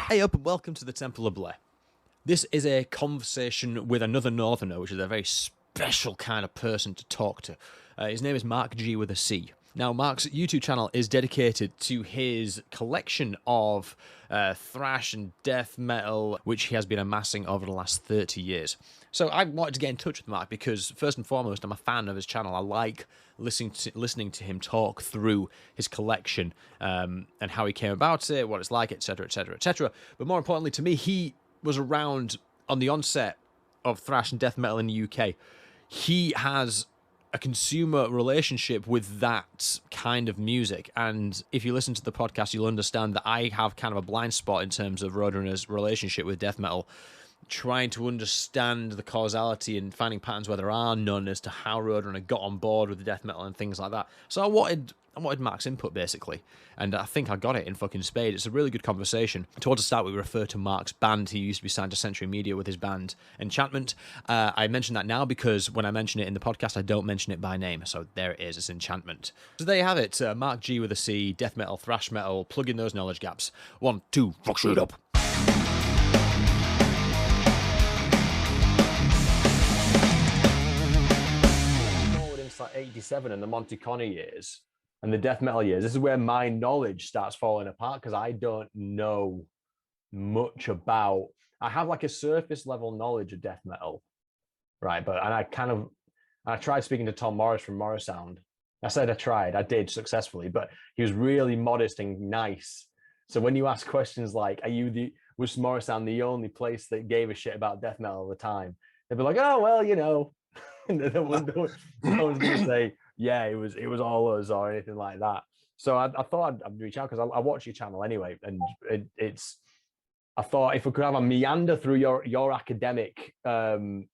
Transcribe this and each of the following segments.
Hey up and welcome to the Temple of Blair. This is a conversation with another Northerner, which is a very special kind of person to talk to. His name is Marc G with a C. Now, Marc's YouTube channel is dedicated to his collection of thrash and death metal, which he has been amassing over the last 30 years. So I wanted to get in touch with Marc because, first and foremost, I'm a fan of his channel. I like listening to him talk through his collection and how he came about it, what it's like, etc., etc., etc. But more importantly to me, he was around on the onset of thrash and death metal in the UK. He has a consumer relationship with that kind of music, and if you listen to the podcast, you'll understand that I have kind of a blind spot in terms of Roadrunner's relationship with death metal, trying to understand the causality and finding patterns where there are none as to how Roadrunner got on board with the death metal and things like that. So I wanted Marc's input, basically, and I think I got it in fucking spades. It's a really good conversation. Towards the start, we refer to Marc's band. He used to be signed to Century Media with his band Enchantment. I mention that now because when I mention it in the podcast, I don't mention it by name. So there it is. It's Enchantment. So there you have it. Marc G with a C, death metal, thrash metal, plug in those knowledge gaps. 1, 2, fuck shit up. Like 87 and the Monte Conner years and the death metal years, this is where my knowledge starts falling apart because I don't know much about. I have like a surface level knowledge of death metal, right? But I tried speaking to Tom Morris from Morrisound. I did successfully, but he was really modest and nice. So when you ask questions like, was Morrisound the only place that gave a shit about death metal at the time? They'd be like, oh well, you know. no one's going to say, yeah, it was all us or anything like that. So I thought I'd reach out because I watch your channel anyway, and I thought if we could have a meander through your academic, I don't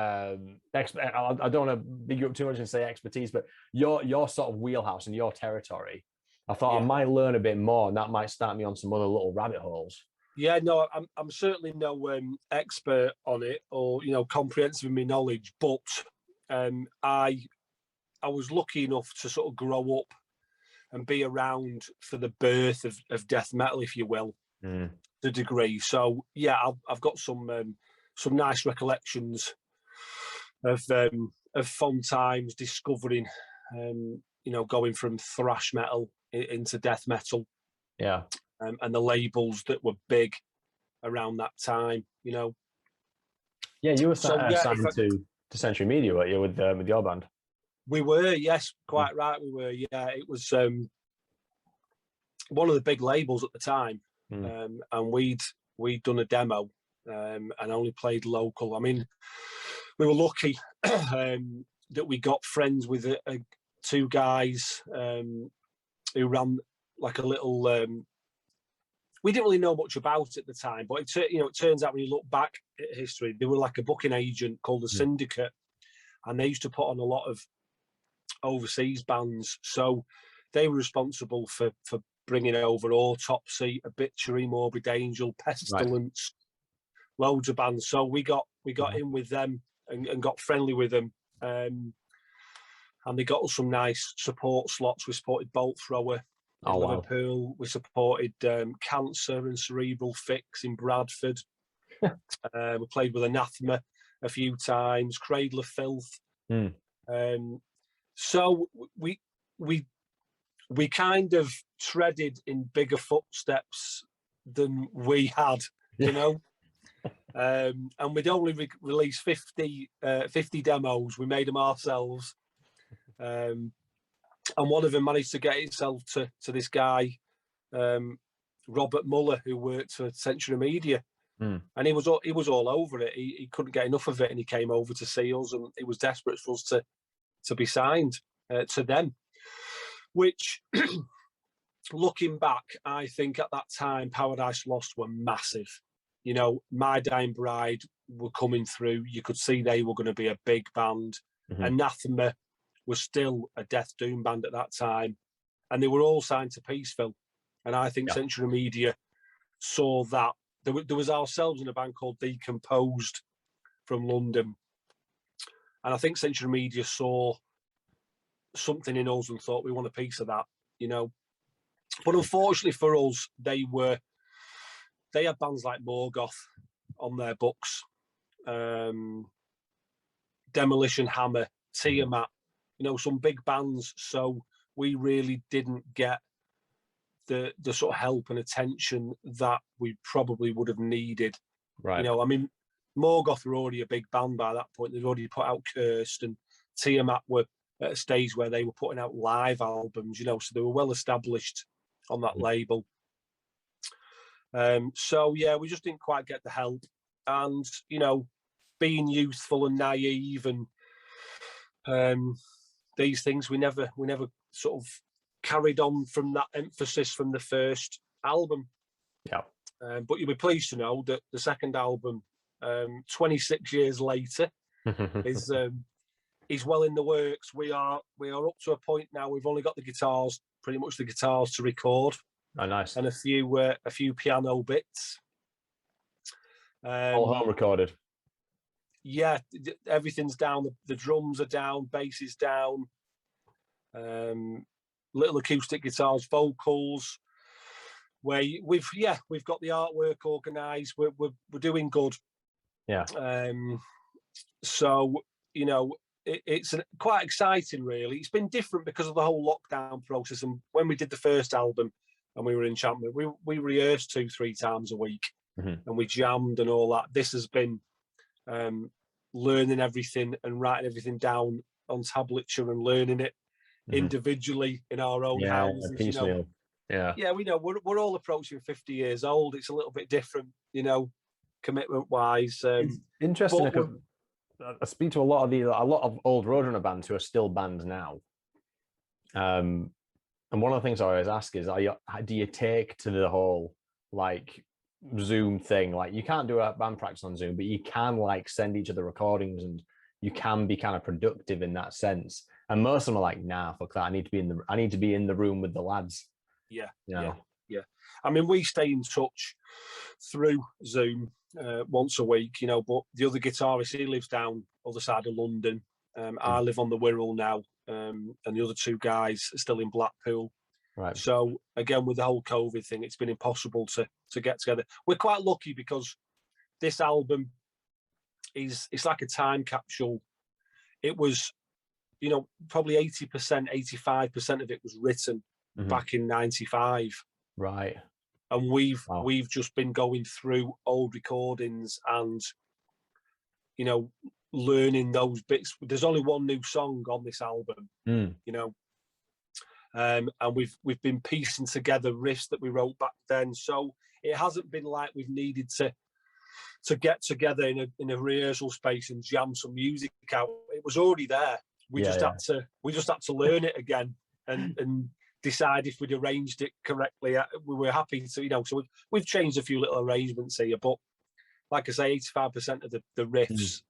want to big you up too much and say expertise, but your sort of wheelhouse and your territory. I thought I might learn a bit more, and that might start me on some other little rabbit holes. Yeah, no, I'm certainly no expert on it or comprehensive in my knowledge, but I was lucky enough to sort of grow up and be around for the birth of death metal, if you will, to a degree. So yeah, I've got some nice recollections of fun times discovering, going from thrash metal into death metal. Yeah. And the labels that were big around that time, Yeah, you were signed to Century Media, weren't you, with your band? We were, yes, quite right. We were, yeah. It was one of the big labels at the time, and we'd done a demo and only played local. I mean, we were lucky that we got friends with two guys who ran like a little. We didn't really know much about it at the time, but it turns out when you look back at history, they were like a booking agent called the Syndicate, and they used to put on a lot of overseas bands. So they were responsible for bringing over Autopsy, Obituary, Morbid Angel, Pestilence, loads of bands. So we got in with them and got friendly with them, and they got us some nice support slots. We supported Bolt Thrower in Liverpool. Wow. We supported Cancer and Cerebral Fix in Bradford. We played with Anathema a few times, Cradle of Filth. So we kind of treaded in bigger footsteps than we had, and we'd only released 50 demos. We made them ourselves. And one of them managed to get itself to this guy, Robert Muller, who worked for Century Media, and he was all over it. He couldn't get enough of it, and he came over to see us, and he was desperate for us to be signed to them. Which, looking back, I think at that time Paradise Lost were massive. My Dying Bride were coming through. You could see they were going to be a big band. Anathema was still a death doom band at that time, and they were all signed to Peaceville. And I think Century Media saw that. There was ourselves in a band called Decomposed from London, and I think Century Media saw something in us and thought we want a piece of that, But unfortunately for us, they were they had bands like Morgoth on their books, Demolition Hammer, Tiamat, some big bands. So we really didn't get the sort of help and attention that we probably would have needed. Right. I mean, Morgoth were already a big band by that point. They'd already put out Cursed, and Tiamat were at a stage where they were putting out live albums, so they were well established on that label. So yeah, we just didn't quite get the help, and being youthful and naive and these things, we never sort of carried on from that emphasis from the first album. Yeah. But you'll be pleased to know that the second album, 26 years later, is well in the works. We are up to a point now. We've only got pretty much the guitars to record. Oh, nice. And a few piano bits. All home recorded. Yeah, everything's down. The drums are down, bass is down. Little acoustic guitars, vocals. Where we've got the artwork organised. We're doing good. Yeah. So it's quite exciting, really. It's been different because of the whole lockdown process. And when we did the first album and we were in Champman, we rehearsed 2-3 times a week, and we jammed and all that. This has been learning everything and writing everything down on tablature and learning it individually in our own houses. Piecemeal. Yeah, we know we're all approaching 50 years old. It's a little bit different, commitment wise. It's interesting. I speak to a lot of old Roadrunner bands who are still bands now. And one of the things I always ask is, do you take to the whole like Zoom thing? Like, you can't do a band practice on Zoom, but you can like send each other recordings, and you can be kind of productive in that sense. And most of them are like, nah, fuck that. I need to be in the room with the lads. Yeah. I mean, we stay in touch through Zoom once a week, but the other guitarist, he lives down other side of London. I live on the Wirral now, and the other two guys are still in Blackpool. Right. So again, with the whole COVID thing, it's been impossible to get together. We're quite lucky because this album it's like a time capsule. It was, probably 80%, 85% of it was written back in 95. Right. And we've just been going through old recordings and, learning those bits. There's only one new song on this album, and we've been piecing together riffs that we wrote back then. So it hasn't been like we've needed to get together in a rehearsal space and jam some music out. It was already there. We just had to learn it again and decide if we'd arranged it correctly. We were happy to, so we've changed a few little arrangements here, but like I say, 85% of the riffs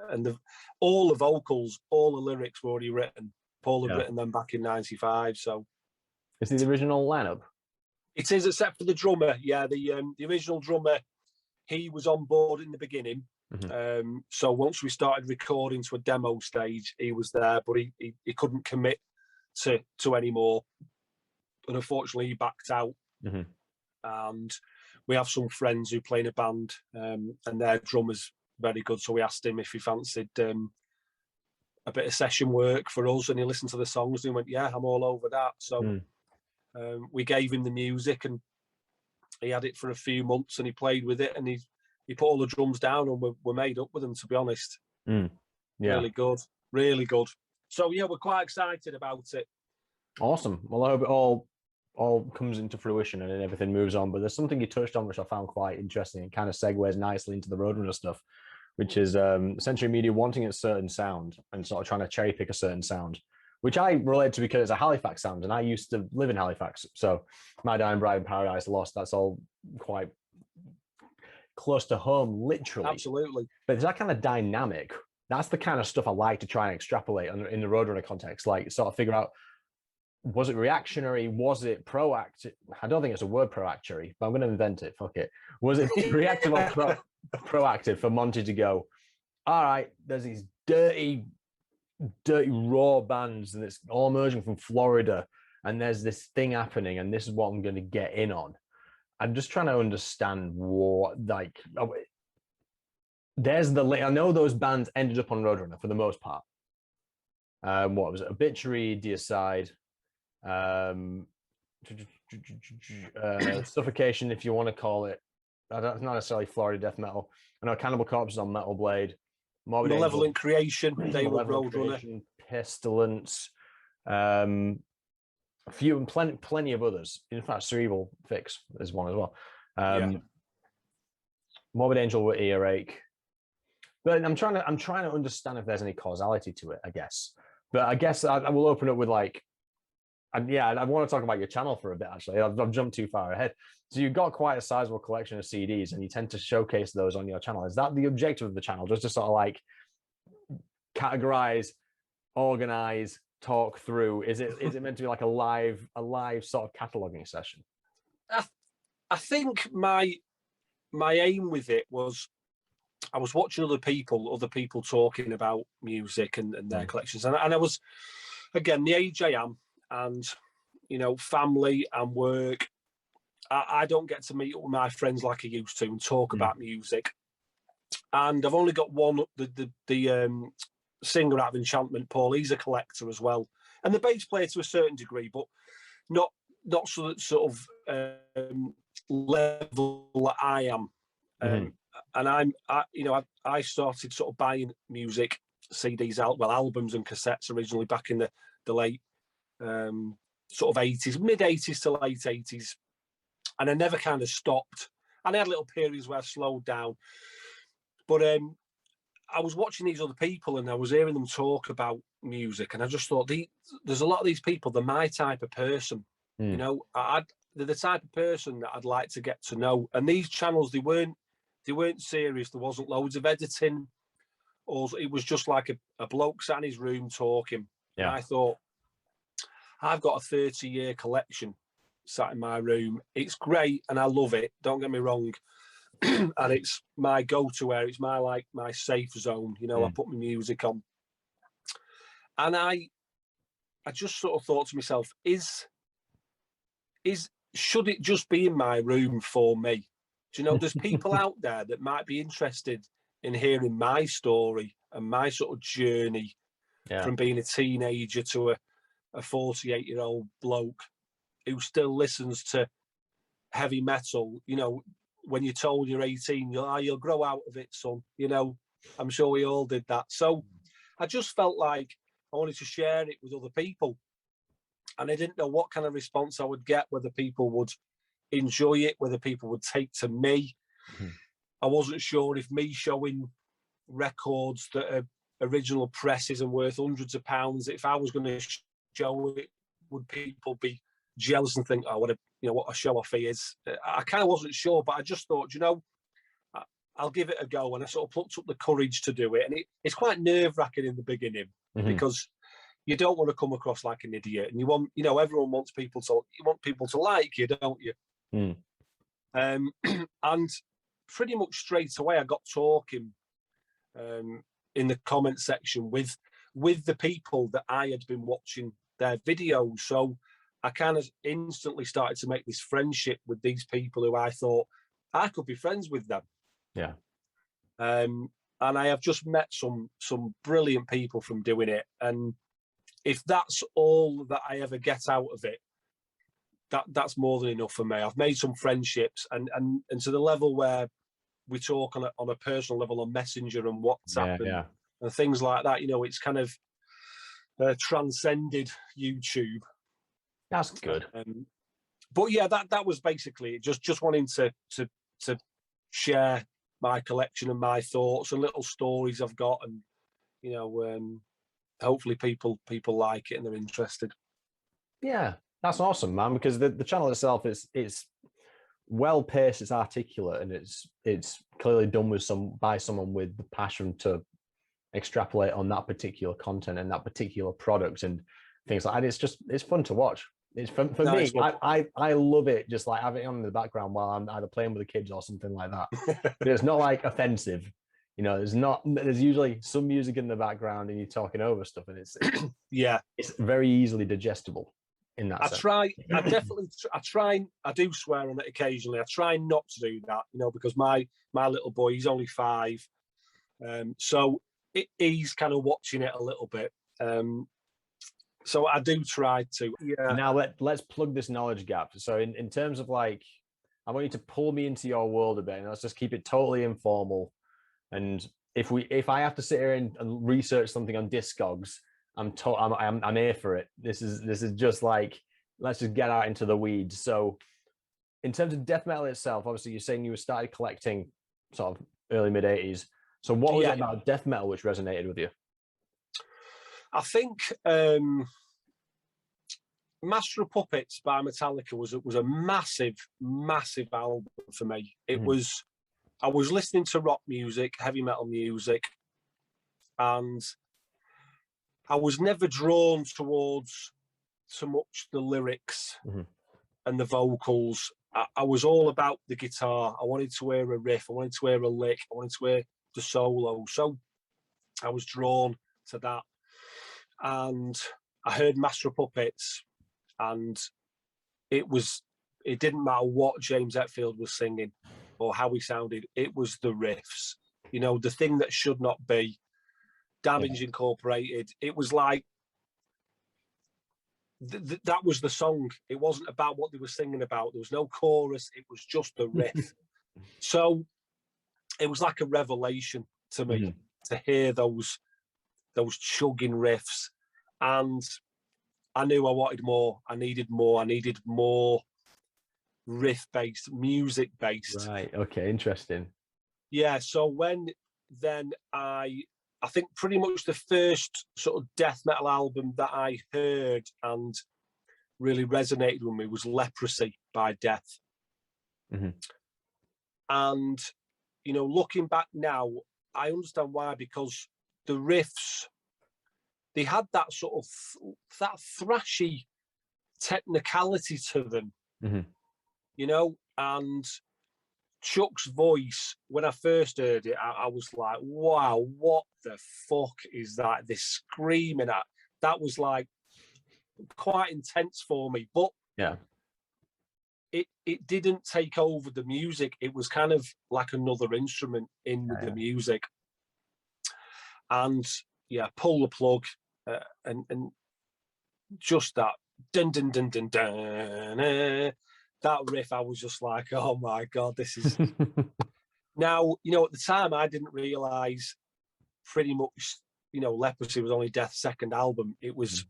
and all the vocals, all the lyrics were already written. Paul had written them back in 95. So is it the original lineup? It is, except for the drummer. Yeah, the original drummer, he was on board in the beginning. So once we started recording to a demo stage, he was there, but he couldn't commit to any more. And unfortunately, he backed out. And we have some friends who play in a band, and their drummer's very good. So we asked him if he fancied a bit of session work for us, and he listened to the songs and he went, "Yeah, I'm all over that." So we gave him the music, and he had it for a few months, and he played with it, and he put all the drums down, and we're made up with them. To be honest, really good. So yeah, we're quite excited about it. Awesome. Well, I hope it all comes into fruition and then everything moves on. But there's something you touched on which I found quite interesting. It kind of segues nicely into the Roadrunner stuff, which is Century Media wanting a certain sound and sort of trying to cherry pick a certain sound, which I relate to because it's a Halifax sound, and I used to live in Halifax. So My Dying Bride and Paradise Lost, that's all quite close to home, literally. Absolutely. But there's that kind of dynamic. That's the kind of stuff I like to try and extrapolate in the Roadrunner context, like sort of figure out, was it reactionary? Was it proactive? I don't think it's a word, proactionary, but I'm going to invent it. Fuck it. Was it reactive or proactive for Monty to go, all right, there's these dirty raw bands, and it's all emerging from Florida, and there's this thing happening, and this is what I'm going to get in on. I'm just trying to understand what, like, there's the, I know those bands ended up on Roadrunner for the most part. What was it? Obituary, Deicide, Suffocation, if you want to call it. It's not necessarily Florida death metal. I know Cannibal Corpse is on Metal Blade. Malevolent Creation, they were Roadrunner. Pestilence, a few and plenty of others. In fact, Cerebral Fix is one as well. Morbid Angel were Earache. But I'm trying to understand if there's any causality to it, I guess. But I guess I will open up with like, and yeah, I want to talk about your channel for a bit, actually. I've jumped too far ahead. So you've got quite a sizable collection of CDs and you tend to showcase those on your channel. Is that the objective of the channel? Just to sort of like categorize, organize, talk through? Is it meant to be like a live sort of cataloging session? I think my aim with it was, I was watching other people talking about music and their collections. And I was, again, the age I am, and, you know, family and work, I don't get to meet up with my friends like I used to and talk about music. And I've only got one, the singer out of Enchantment, Paul, he's a collector as well. And the bass player to a certain degree, but not sort of level that I am. And I started sort of buying music, CDs out, albums and cassettes originally back in the late sort of 80s, mid 80s to late 80s. And I never kind of stopped. And I had little periods where I slowed down. But I was watching these other people and I was hearing them talk about music. And I just thought, there's a lot of these people, they're my type of person. You know, they're the type of person that I'd like to get to know. And these channels, they weren't serious. There wasn't loads of editing. Or it was just like a bloke sat in his room talking. Yeah. And I thought, I've got a 30-year collection sat in my room. It's great and I love it. Don't get me wrong. And it's my go-to area. It's my safe zone. You know, I put my music on. And I just sort of thought to myself, should it just be in my room for me? Do you know, there's people out there that might be interested in hearing my story and my sort of journey from being a teenager to a 48-year-old bloke who still listens to heavy metal. You know, when you're told you're 18, you'll grow out of it, son. You know, I'm sure we all did that. So I just felt like I wanted to share it with other people. And I didn't know what kind of response I would get, whether people would enjoy it, whether people would take to me. I wasn't sure if me showing records that are original presses and worth hundreds of pounds, if I was going to show it, would people be jealous and think, oh, what a show off he is? I kind of wasn't sure, but I just thought, you know, I'll give it a go. And I sort of plucked up the courage to do it. And it's quite nerve-wracking in the beginning because you don't want to come across like an idiot, and you want, you know, everyone wants people to like you, don't you? And pretty much straight away, I got talking in the comment section with the people that I had been watching their videos. So I kind of instantly started to make this friendship with these people who I thought I could be friends with them. Yeah. And I have just met some brilliant people from doing it. And if that's all that I ever get out of it, that's more than enough for me. I've made some friendships, and to the level where we talk on a personal level on Messenger and WhatsApp and things like that. You know, it's kind of transcended YouTube. That's good. But yeah, that was basically it. Just wanting to share my collection and my thoughts and little stories I've got, and you know, hopefully people like it and they're interested. Yeah, that's awesome, man. Because the channel itself is well paced, it's articulate, and it's clearly done by someone with the passion to extrapolate on that particular content and that particular product and things like that. It's fun to watch. It's for me. I love it. Just like having it on in the background while I'm either playing with the kids or something like that. But it's not like offensive. You know, there's usually some music in the background and you're talking over stuff, and it's it's very easily digestible. in that I sense. I do swear on it occasionally. I try not to do that, because my little boy, he's only 5. So he's kind of watching it a little bit. So I do try to. Yeah. Now let's plug this knowledge gap. So in terms of like, I want you to pull me into your world a bit, and let's just keep it totally informal. And if I have to sit here and research something on Discogs, I'm here for it. This is just like, let's just get out into the weeds. So in terms of death metal itself, obviously you're saying you started collecting sort of early mid 80s. So what was it about death metal which resonated with you? I think Master of Puppets by Metallica was a massive, massive album for me. It was, I was listening to rock music, heavy metal music, and I was never drawn towards so much the lyrics and the vocals. I was all about the guitar. I wanted to hear a riff. I wanted to hear a lick. I wanted to hear the solo. So I was drawn to that. And I heard Master of Puppets, and it didn't matter what James Hetfield was singing or how he sounded. It was the riffs, the thing that should not be. Damage Incorporated. It was like that was the song. It wasn't about what they were singing about. There was no chorus. It was just the riff. So it was like a revelation to me to hear those chugging riffs, and I knew I wanted more. I needed more. I needed more riff-based, music-based. Right. Okay. Interesting. Yeah. So then I think pretty much the first sort of death metal album that I heard and really resonated with me was Leprosy by Death. And, looking back now, I understand why, because the riffs, they had that sort of, that thrashy technicality to them, and Chuck's voice, when I first heard it, I was like, wow, what the fuck is that? This screaming at, that was like quite intense for me, but it didn't take over the music. It was kind of like another instrument in with the music. And pull the plug, and just that dun dun dun dun dun. That riff, I was just like, oh my God, this is... Now, at the time, I didn't realise pretty much, Leprosy was only Death's second album. It was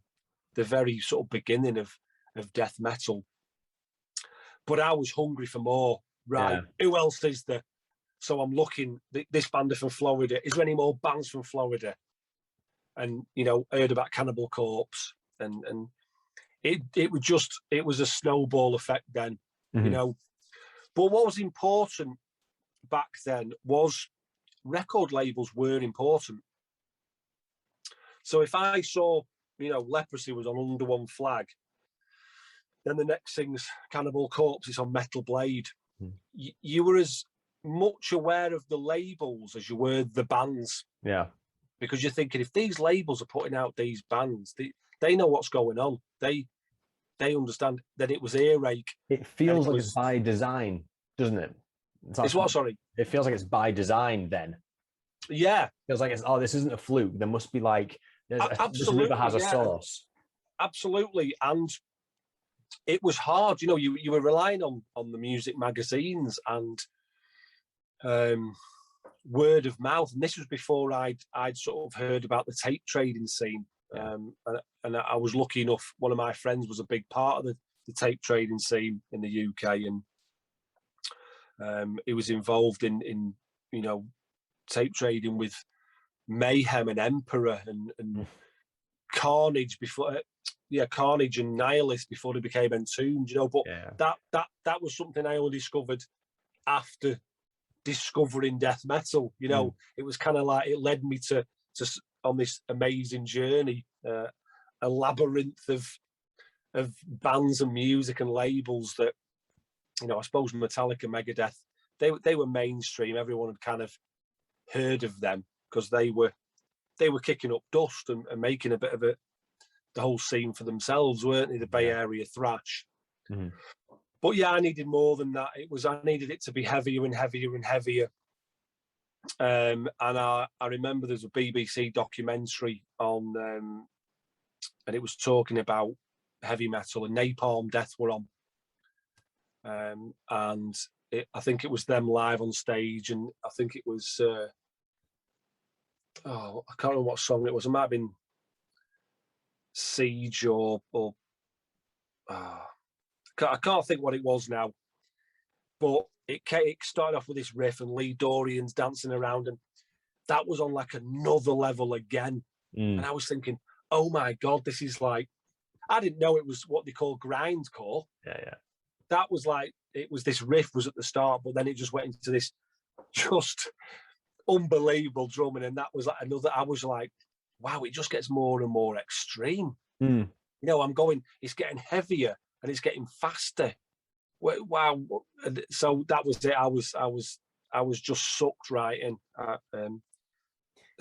the very sort of beginning of death metal. But I was hungry for more. Right, who else is there? So I'm looking, this band are from Florida. Is there any more bands from Florida? And, heard about Cannibal Corpse. And it was a snowball effect then, But what was important back then was record labels were important. So if I saw, Leprosy was on Under One Flag, then the next thing's Cannibal Corpse is on Metal Blade. You were as much aware of the labels as you were the bands. Yeah. Because you're thinking, if these labels are putting out these bands, they know what's going on. They understand that it was earache. It feels like it's by design, doesn't it? It's what, sorry? It feels like it's by design then. Yeah. It feels like this isn't a fluke. There must be like, this river has a source. Absolutely. And it was hard, you were relying on the music magazines and word of mouth. And this was before I'd sort of heard about the tape trading scene. And I was lucky enough, one of my friends was a big part of the tape trading scene in the UK, and he was involved in tape trading with Mayhem and Emperor and Carnage before, Carnage and Nihilist before they became Entombed, but that was something I only discovered after discovering death metal. It was kind of like, it led me to on this amazing journey, a labyrinth of bands and music and labels that, I suppose Metallica, Megadeth, they were mainstream. Everyone had kind of heard of them because they were kicking up dust and making a bit of whole scene for themselves, weren't they? The Bay Yeah. Area thrash. Mhm. But yeah, I needed more than that. I needed it to be heavier and heavier and heavier. And I remember there's a BBC documentary on, and it was talking about heavy metal, and Napalm Death were on. And I think it was them live on stage, and I think it was, I can't remember what song it was. It might have been Siege or I can't think what it was now. But it started off with this riff and Lee Dorian's dancing around, and that was on like another level again. And I was thinking, oh my God, this is like, I didn't know it was what they call grindcore. Yeah. That was like, it was this riff was at the start, but then it just went into this just unbelievable drumming. And that was like another, I was like, wow, it just gets more and more extreme. You know, I'm going, it's getting heavier and it's getting faster. Wow. So that was it. I was just sucked right in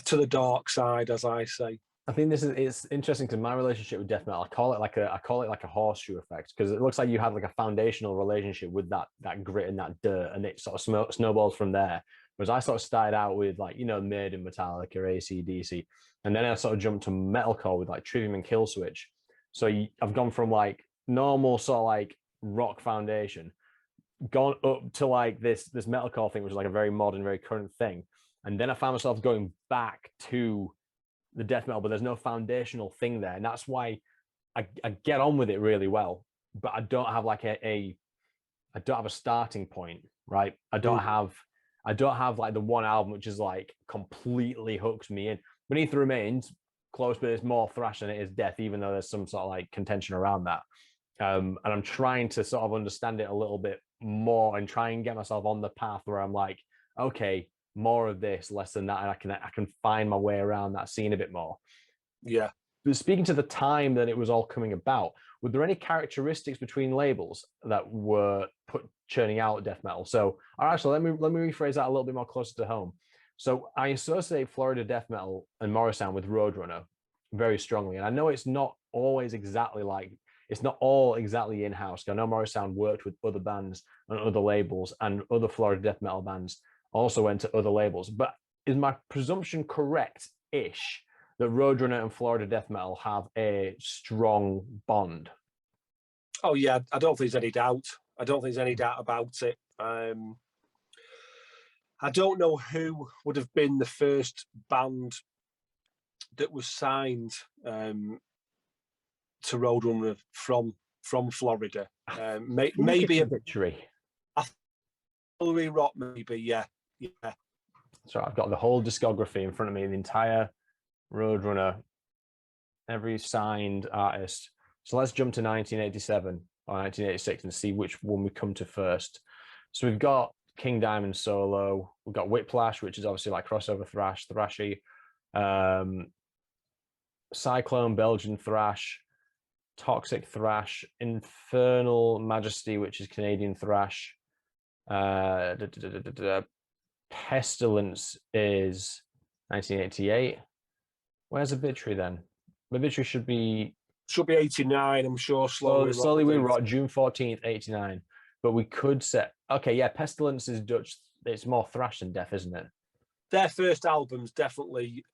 to the dark side, as I say. I think it's interesting because my relationship with death metal, I call it like a horseshoe effect, because it looks like you have like a foundational relationship with that grit and that dirt, and it sort of snowballs from there. Whereas I sort of started out with like, you know, Maiden, Metallica, AC/DC, and then I sort of jumped to metalcore with like Trivium and Killswitch. So I've gone from like normal sort of like rock foundation, gone up to like this metalcore thing, which is like a very modern, very current thing, and then I found myself going back to the death metal, but there's no foundational thing there, and that's why I get on with it really well, but I don't have like I don't have a starting point, right? I don't have like the one album which is like completely hooks me in. Beneath the Remains, close, but it's more thrash than it is death, even though there's some sort of like contention around that. And I'm trying to sort of understand it a little bit more and try and get myself on the path where I'm like, okay, more of this, less than that, and I can find my way around that scene a bit more. Yeah. But speaking to the time that it was all coming about, were there any characteristics between labels that were churning out death metal? So, all right, so let me rephrase that a little bit more closer to home. So I associate Florida death metal and Morrisound with Roadrunner very strongly, and I know it's not always exactly like, it's not all exactly in-house. I know Morrisound worked with other bands and other labels, and other Florida death metal bands also went to other labels. But is my presumption correct-ish that Roadrunner and Florida death metal have a strong bond? Oh yeah, I don't think there's any doubt. I don't think there's any doubt about it. I don't know who would have been the first band that was signed to Roadrunner from Florida. Maybe Obituary. Hillary Rock, maybe. Yeah. So I've got the whole discography in front of me, the entire Roadrunner, every signed artist. So let's jump to 1987 or 1986 and see which one we come to first. So we've got King Diamond solo. We've got Whiplash, which is obviously like crossover thrash, thrashy. Cyclone, Belgian thrash. Toxic thrash. Infernal Majesty, which is Canadian thrash. Pestilence is 1988. Where's Obituary then? Obituary should be 89, I'm sure. Slowly We Rot, June 14th, 89. But we could set, okay, yeah, Pestilence is Dutch. It's more thrash than death, isn't it? Their first album's definitely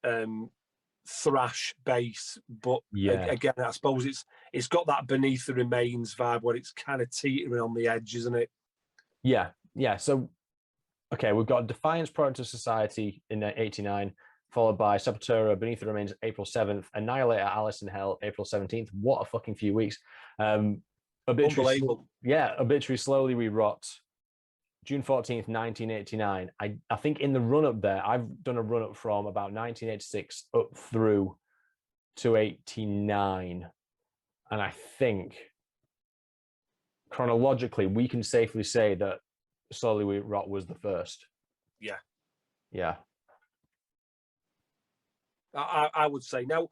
thrash bass, but yeah, again, I suppose it's got that Beneath the Remains vibe where it's kind of teetering on the edge, isn't it? Yeah. So, okay, we've got Defiance, Product of Society in 89, followed by Sepultura, Beneath the Remains, April 7th, Annihilator, Alice in Hell, April 17th. What a fucking few weeks. Obituary, Obituary, Slowly We Rot, June 14th, 1989. I think in the run-up there, I've done a run-up from about 1986 up through to 89. And I think chronologically, we can safely say that Slowly We Rot was the first. Yeah. I would say. Now,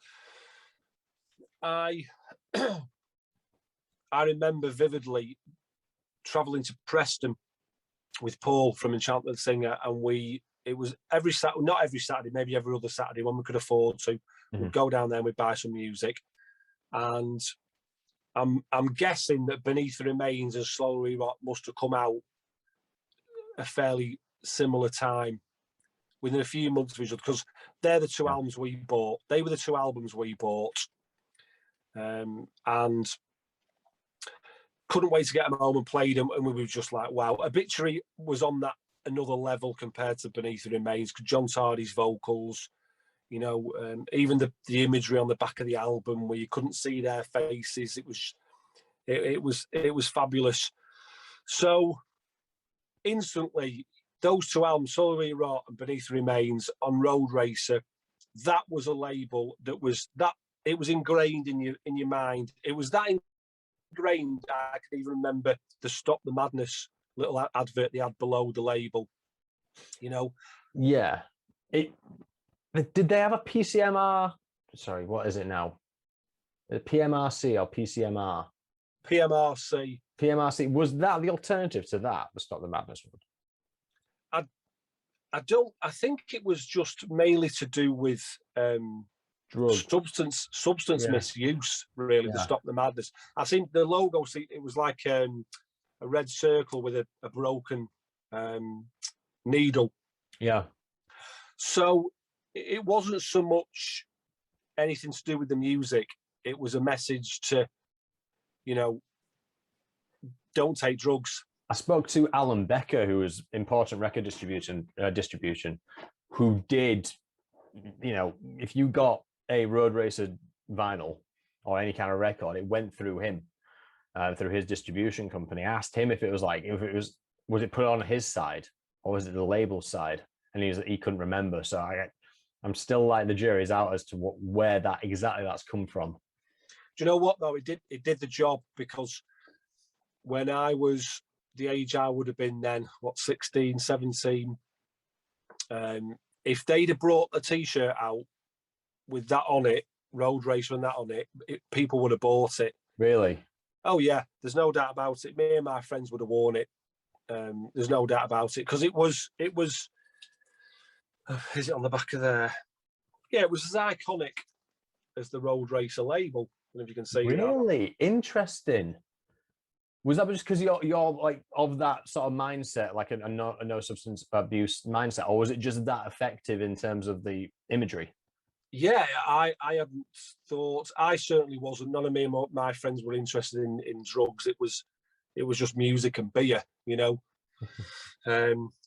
I remember vividly traveling to Preston with Paul from Enchanted Singer, and it was every Saturday, not every Saturday, maybe every other Saturday when we could afford to. We'd go down there and we'd buy some music. and I'm guessing that Beneath the Remains and Slowly Rot must have come out a fairly similar time, within a few months of each other, because they're the two albums we bought. They were the two albums we bought, and couldn't wait to get them home and play them. And we were just like, wow. Obituary was on that another level compared to Beneath the Remains, because John Tardy's vocals, you know, even the imagery on the back of the album where you couldn't see their faces, it was fabulous. So instantly, those two albums, Slowly Rot and Beneath the Remains, on Road Racer, that was a label that was it was ingrained in your mind. It was that ingrained. I can even remember the Stop the Madness little advert they had below the label. You know. Yeah. Did they have a PCMR? Sorry, what is it now? PMRC or PCMR? PMRC. PMRC. Was that the alternative to that, the Stop the Madness one? I think it was just mainly to do with substance misuse, really, to Stop the Madness. I think the logo, it was like a red circle with a broken needle. Yeah. So it wasn't so much anything to do with the music. It was a message to, you know, don't take drugs. I spoke to Alan Becker, who was Important Record Distribution, who did, you know, if you got a Road Racer vinyl or any kind of record, it went through him, through his distribution company. I asked him if it was it put on his side or was it the label side? And he couldn't remember. So I'm still like, the jury's out as to where that's come from. Do you know what though? It did the job, because when I was the age I would have been then, 16, 17, if they'd have brought a t-shirt out with that on it, Road Racer and that on it, people would have bought it. Really? Oh yeah, there's no doubt about it. Me and my friends would have worn it. There's no doubt about it, because it was is it on the back of there? Yeah, it was as iconic as the Road Racer label. I don't know if you can see that. Really interesting. Was that just because you're like of that sort of mindset, like a no substance abuse mindset, or was it just that effective in terms of the imagery? Yeah, I hadn't thought. I certainly wasn't. None of me and my friends were interested in drugs. It was just music and beer, you know.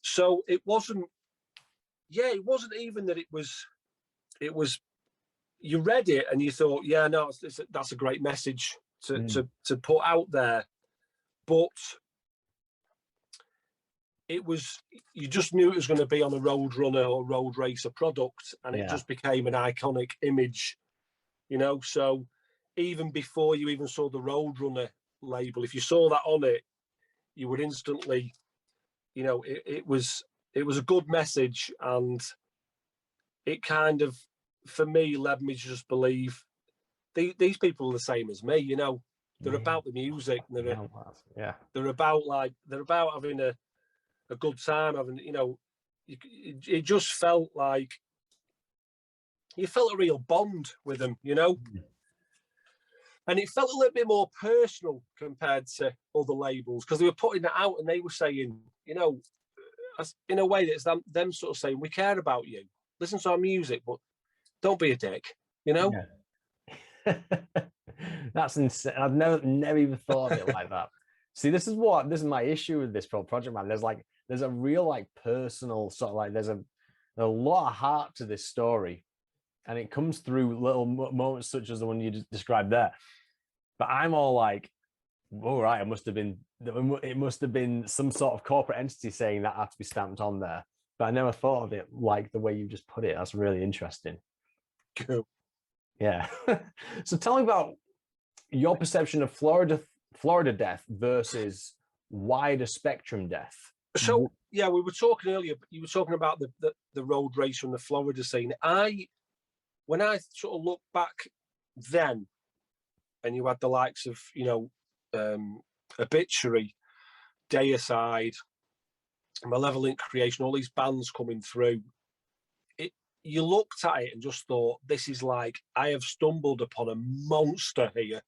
So it wasn't. Yeah, it wasn't even that. It was. You read it and you thought, yeah, no, that's a great message to put out there. But it was, you just knew it was going to be on a Roadrunner or Road Racer product, and it just became an iconic image, you know. So even before you even saw the Roadrunner label, if you saw that on it, you would instantly, you know, it was a good message, and it kind of, for me, led me to just believe these people are the same as me, you know. They're about the music. They're about having a good time, having, you know, it just felt like you felt a real bond with them, you know. And it felt a little bit more personal compared to other labels, because they were putting it out and they were saying, you know, in a way that's them sort of saying, we care about you, listen to our music, but don't be a dick, you know. That's insane. I've never even thought of it like that. See, this is my issue with this project, man. There's a real like personal sort of like, there's a lot of heart to this story, and it comes through little moments such as the one you just described there. But I'm all like, all right, it must have been some sort of corporate entity saying that had to be stamped on there. But I never thought of it like the way you just put it. That's really interesting. Cool. Yeah. So tell me about your perception of Florida death versus wider spectrum death. So yeah, we were talking earlier. You were talking about the Road Racer and the Florida scene. When I sort of look back then, and you had the likes of, you know, Obituary, Deicide, Malevolent Creation, all these bands coming through. you looked at it and just thought, this is like, I have stumbled upon a monster here,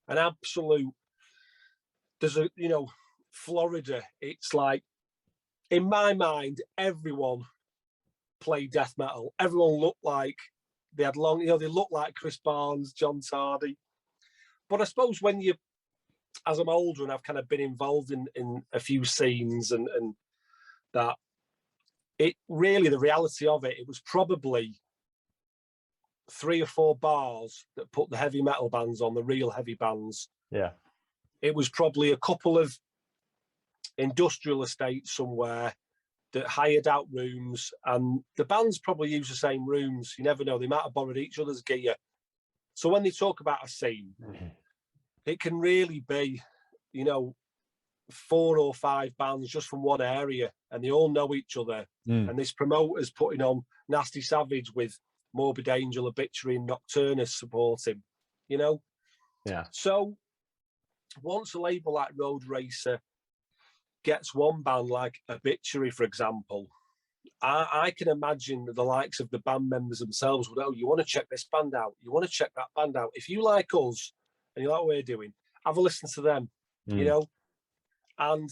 an absolute. There's a, Florida. It's like, in my mind, everyone played death metal. Everyone looked like they had long, they looked like Chris Barnes, John Tardy. But I suppose when you, as I'm older and I've kind of been involved in a few scenes and that, it really, the reality of it, it was probably 3 or 4 bars that put the heavy metal bands on, the real heavy bands. Yeah. It was probably a couple of industrial estates somewhere that hired out rooms, and the bands probably use the same rooms. You never know. They might have borrowed each other's gear. So when they talk about a scene, it can really be, 4 or 5 bands just from one area, and they all know each other. And this promoter's putting on Nasty Savage with Morbid Angel, Obituary, and Nocturnus supporting, Yeah. So once a label like Road Racer gets one band like Obituary, for example, I can imagine the likes of the band members themselves would, you want to check this band out, you want to check that band out. If you like us and you like what we're doing, have a listen to them, And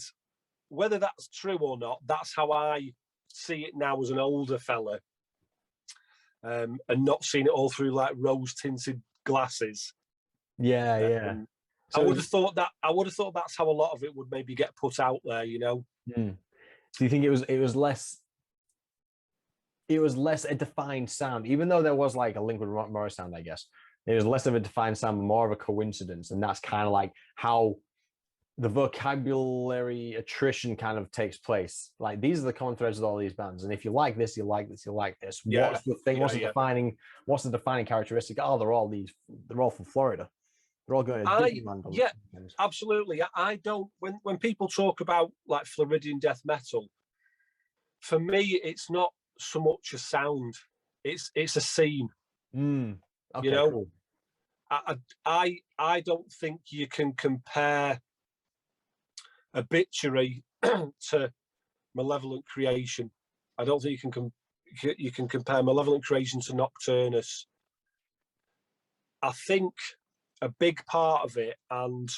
whether that's true or not, that's how I see it now as an older fella, and not seeing it all through like rose-tinted glasses. Yeah. So I would have thought that's how a lot of it would maybe get put out there, So you think it was less a defined sound, even though there was like a link with Morris sound, I guess. It was less of a defined sound, more of a coincidence, and that's kind of like how the vocabulary attrition kind of takes place. Like, these are the common threads with all these bands, and if you like this, you like this, you like this. Yeah. What's the thing? What's the defining characteristic? Oh, they're all from Florida. They're all going to Disneyland. Yeah, absolutely. I don't. When people talk about like Floridian death metal, for me, it's not so much a sound. It's a scene. Okay, cool. I don't think you can compare Obituary to Malevolent Creation. I don't think you can compare Malevolent Creation to Nocturnus. I think a big part of it and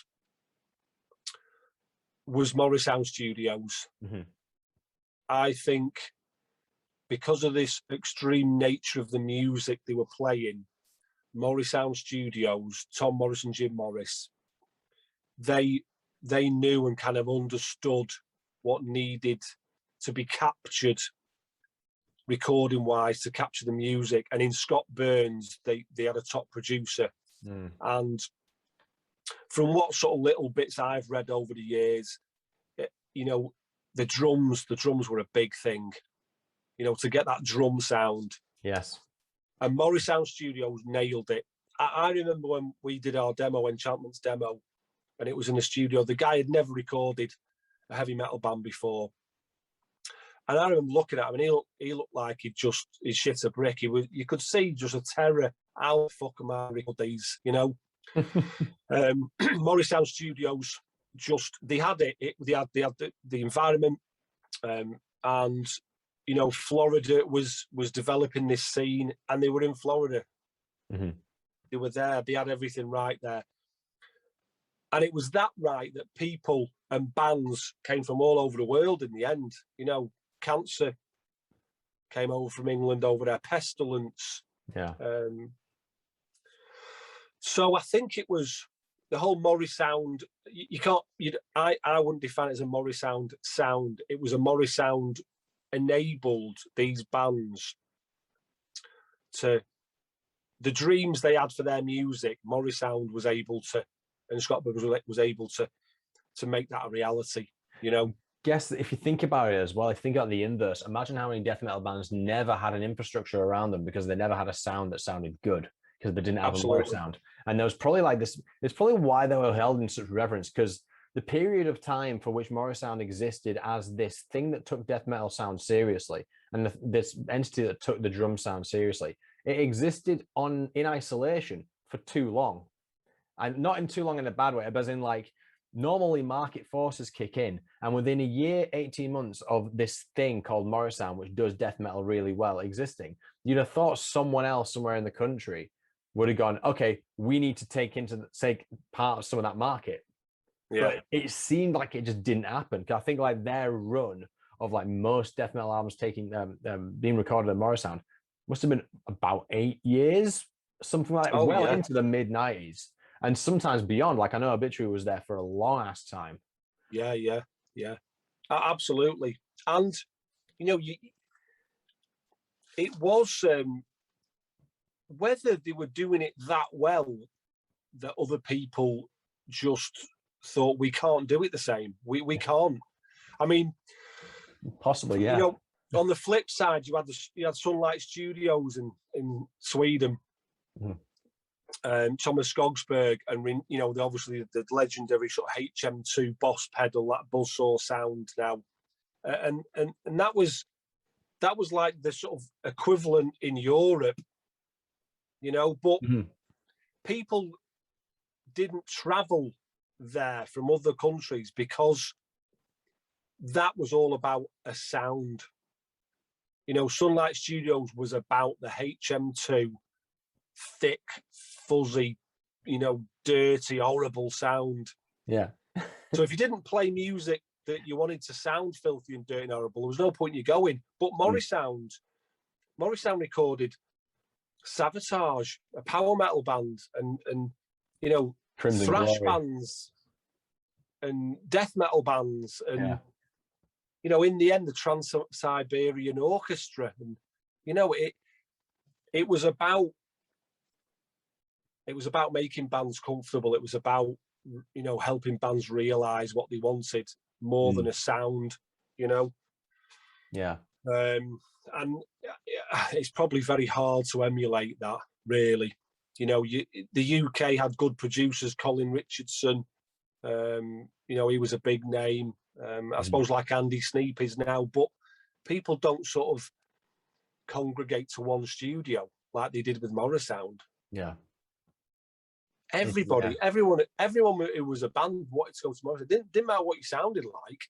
was Morrisound Studios. I think because of this extreme nature of the music they were playing, Morrisound Studios, Tom Morris and Jim Morris, they knew and kind of understood what needed to be captured recording wise to capture the music. And in Scott Burns, they had a top producer. And from what sort of little bits I've read over the years, the drums were a big thing, to get that drum sound. Yes. And Morrisound Studios nailed it. I remember when we did our demo, Enchantment's demo, and it was in the studio. The guy had never recorded a heavy metal band before. And I remember looking at him, and he looked like he'd shit a brick. You could see just a terror. How the fuck am I record these, Morrisound Studios, they had it. They had the environment, and Florida was developing this scene, and they were in Florida. They were there. They had everything right there. And it was that right that people and bands came from all over the world in the end. Cancer came over from England over there, Pestilence. Yeah. So I think it was the whole Morrisound. I wouldn't define it as a Morrisound sound. It was a Morrisound enabled these bands to the dreams they had for their music. Morrisound was able to, and Scott Burns was able to make that a reality. Guess if you think about it as well, if you think about the inverse, imagine how many death metal bands never had an infrastructure around them because they never had a sound that sounded good because they didn't have a Morris sound. And there was probably like this. It's probably why they were held in such reverence, because the period of time for which Morrisound existed as this thing that took death metal sound seriously, and this entity that took the drum sound seriously, it existed in isolation for too long, and not in too long in a bad way, but as in like normally market forces kick in, and within a year, 18 months of this thing called Morrisound, which does death metal really well, existing, you'd have thought someone else somewhere in the country would have gone, okay, we need to take part of some of that market. Yeah. But it seemed like it just didn't happen. I think like their run of like most death metal albums being recorded at Morrisound must have been about 8 years, something like that, into the mid 90s, and sometimes beyond. Like I know Obituary was there for a long ass time. Yeah. Absolutely. And you know, it was whether they were doing it that well that other people just thought we can't do it the same. We can't. I mean, possibly, yeah. You know, on the flip side, you had Sunlight Studios in Sweden, Thomas Skogsberg, and you know, obviously the legendary sort of HM2 Boss pedal, that buzzsaw sound now, and that was like the sort of equivalent in Europe, you know, but people didn't travel there from other countries because that was all about a sound. You know, Sunlight Studios was about the HM2 thick, fuzzy, you know, dirty, horrible sound. Yeah. So if you didn't play music that you wanted to sound filthy and dirty and horrible, there was no point in you going. But Morrisound recorded Sabotage, a power metal band, and you know, Crimson thrash Glory bands and death metal bands, and you know, in the end, the Trans-Siberian Orchestra, and you know, it was about making bands comfortable. It was about, you know, helping bands realize what they wanted more than a sound, you know. Yeah. And it's probably very hard to emulate that, really. You know, the UK had good producers, Colin Richardson. You know, he was a big name. I suppose like Andy Sneap is now, but people don't sort of congregate to one studio like they did with Morrisound. Yeah. Everyone who was a band wanted to go to Morrisound. Didn't matter what you sounded like.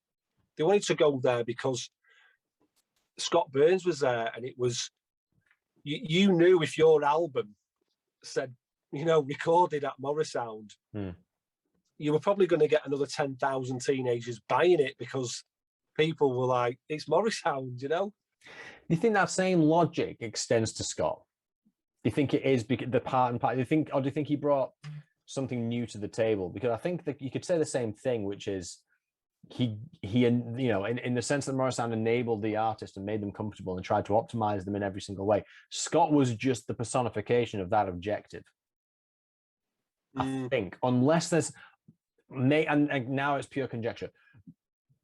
They wanted to go there because Scott Burns was there, and it was, you knew if your album said, you know, recorded at Morrisound, you were probably going to get another 10,000 teenagers buying it because people were like, it's Morrisound, you know? Do you think that same logic extends to Scott? Do you think it is the part and part? Do you think he brought something new to the table? Because I think that you could say the same thing, which is he you know, in the sense that Morrisound enabled the artist and made them comfortable and tried to optimize them in every single way. Scott was just the personification of that objective. I think, unless there's, and now it's pure conjecture,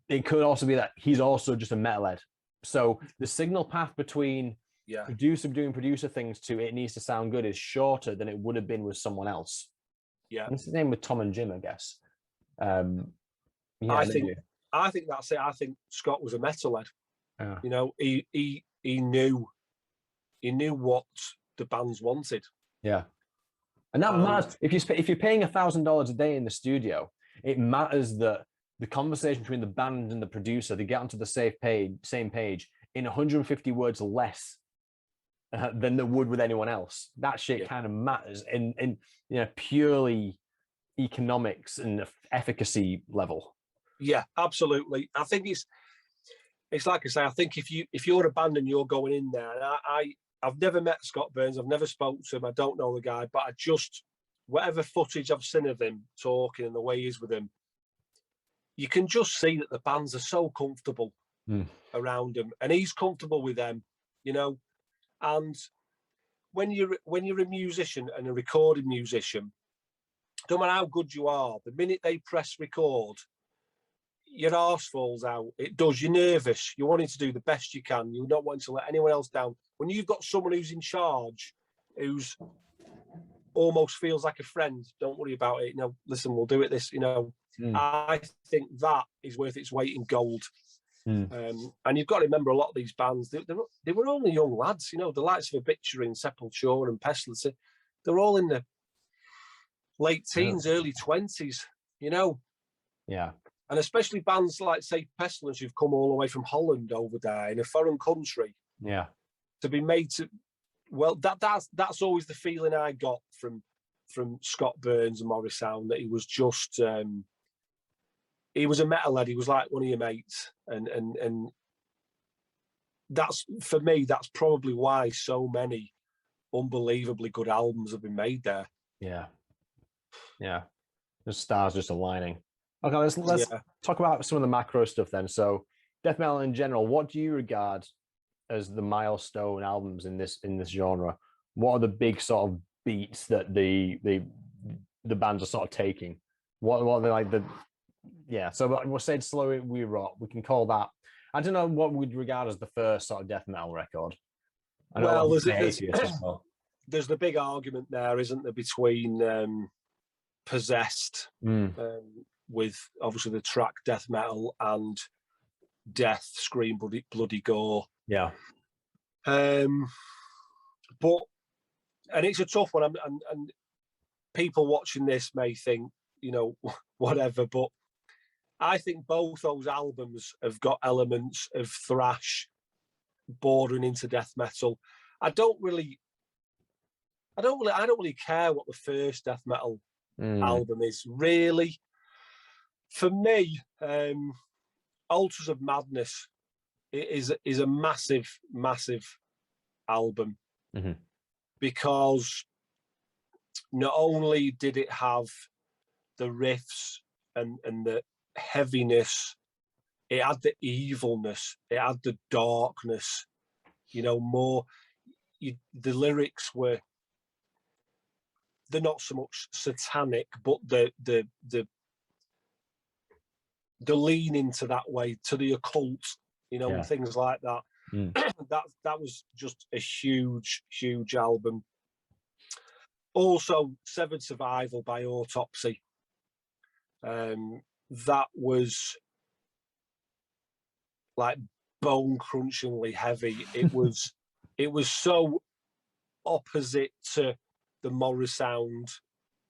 it could also be that he's also just a metalhead. So the signal path between producer doing producer things to it needs to sound good is shorter than it would have been with someone else. Yeah, and it's the same with Tom and Jim, I guess. I think that's it. I think Scott was a metalhead. You know, he knew what the bands wanted. Yeah. And that matters. If you're paying $1,000 a day in the studio, it matters that the conversation between the band and the producer, they get onto the same page in 150 words less than they would with anyone else. That shit kind of matters in you know, purely economics and efficacy level. Yeah, absolutely. I think it's like I say. I think if you're a band and you're going in there, and I've never met Scott Burns. I've never spoken to him. I don't know the guy, but whatever footage I've seen of him talking and the way he is with him, you can just see that the bands are so comfortable around him, and he's comfortable with them, you know. And when you're a musician and a recording musician, no matter how good you are, the minute they press record, your arse falls out. It does. You're nervous. You're wanting to do the best you can. You're not wanting to let anyone else down. When you've got someone who's in charge, who's almost feels like a friend, don't worry about it. You know, listen, we'll do it. This, you know, I think that is worth its weight in gold. And you've got to remember, a lot of these bands, they were only young lads. You know, the likes of Obituary and Sepultura and Pestilence, they're all in the late teens, early 20s. You know. Yeah. And especially bands like, say, Pestilence, who've come all the way from Holland over there in a foreign country. Yeah. To be made to, well, that's always the feeling I got from Scott Burns and Morris Sound, that he was just, he was a metalhead. He was like one of your mates. And that's, for me, that's probably why so many unbelievably good albums have been made there. Yeah. Yeah. The stars just aligning. Okay, let's talk about some of the macro stuff then. So death metal in general, what do you regard as the milestone albums in this genre? What are the big sort of beats that the bands are sort of taking? What are they like so we'll say Slow It We Rot. We can call that, I don't know what we'd regard as the first sort of death metal record. Well, there's the big argument there, isn't there, between Possessed with obviously the track death metal and death, scream, bloody gore. Yeah. But and it's a tough one, and people watching this may think, whatever, but I think both those albums have got elements of thrash bordering into death metal. I don't really care what the first death metal album is, really. For me, Altars of Madness is a massive album, because not only did it have the riffs and the heaviness, it had the evilness, it had the darkness, the lyrics were, they're not so much satanic, but the lean into that way, to the occult, and things like that. That was just a huge album. Also, Severed Survival by Autopsy. That was like bone-crunchingly heavy. It was so opposite to the Morris Sound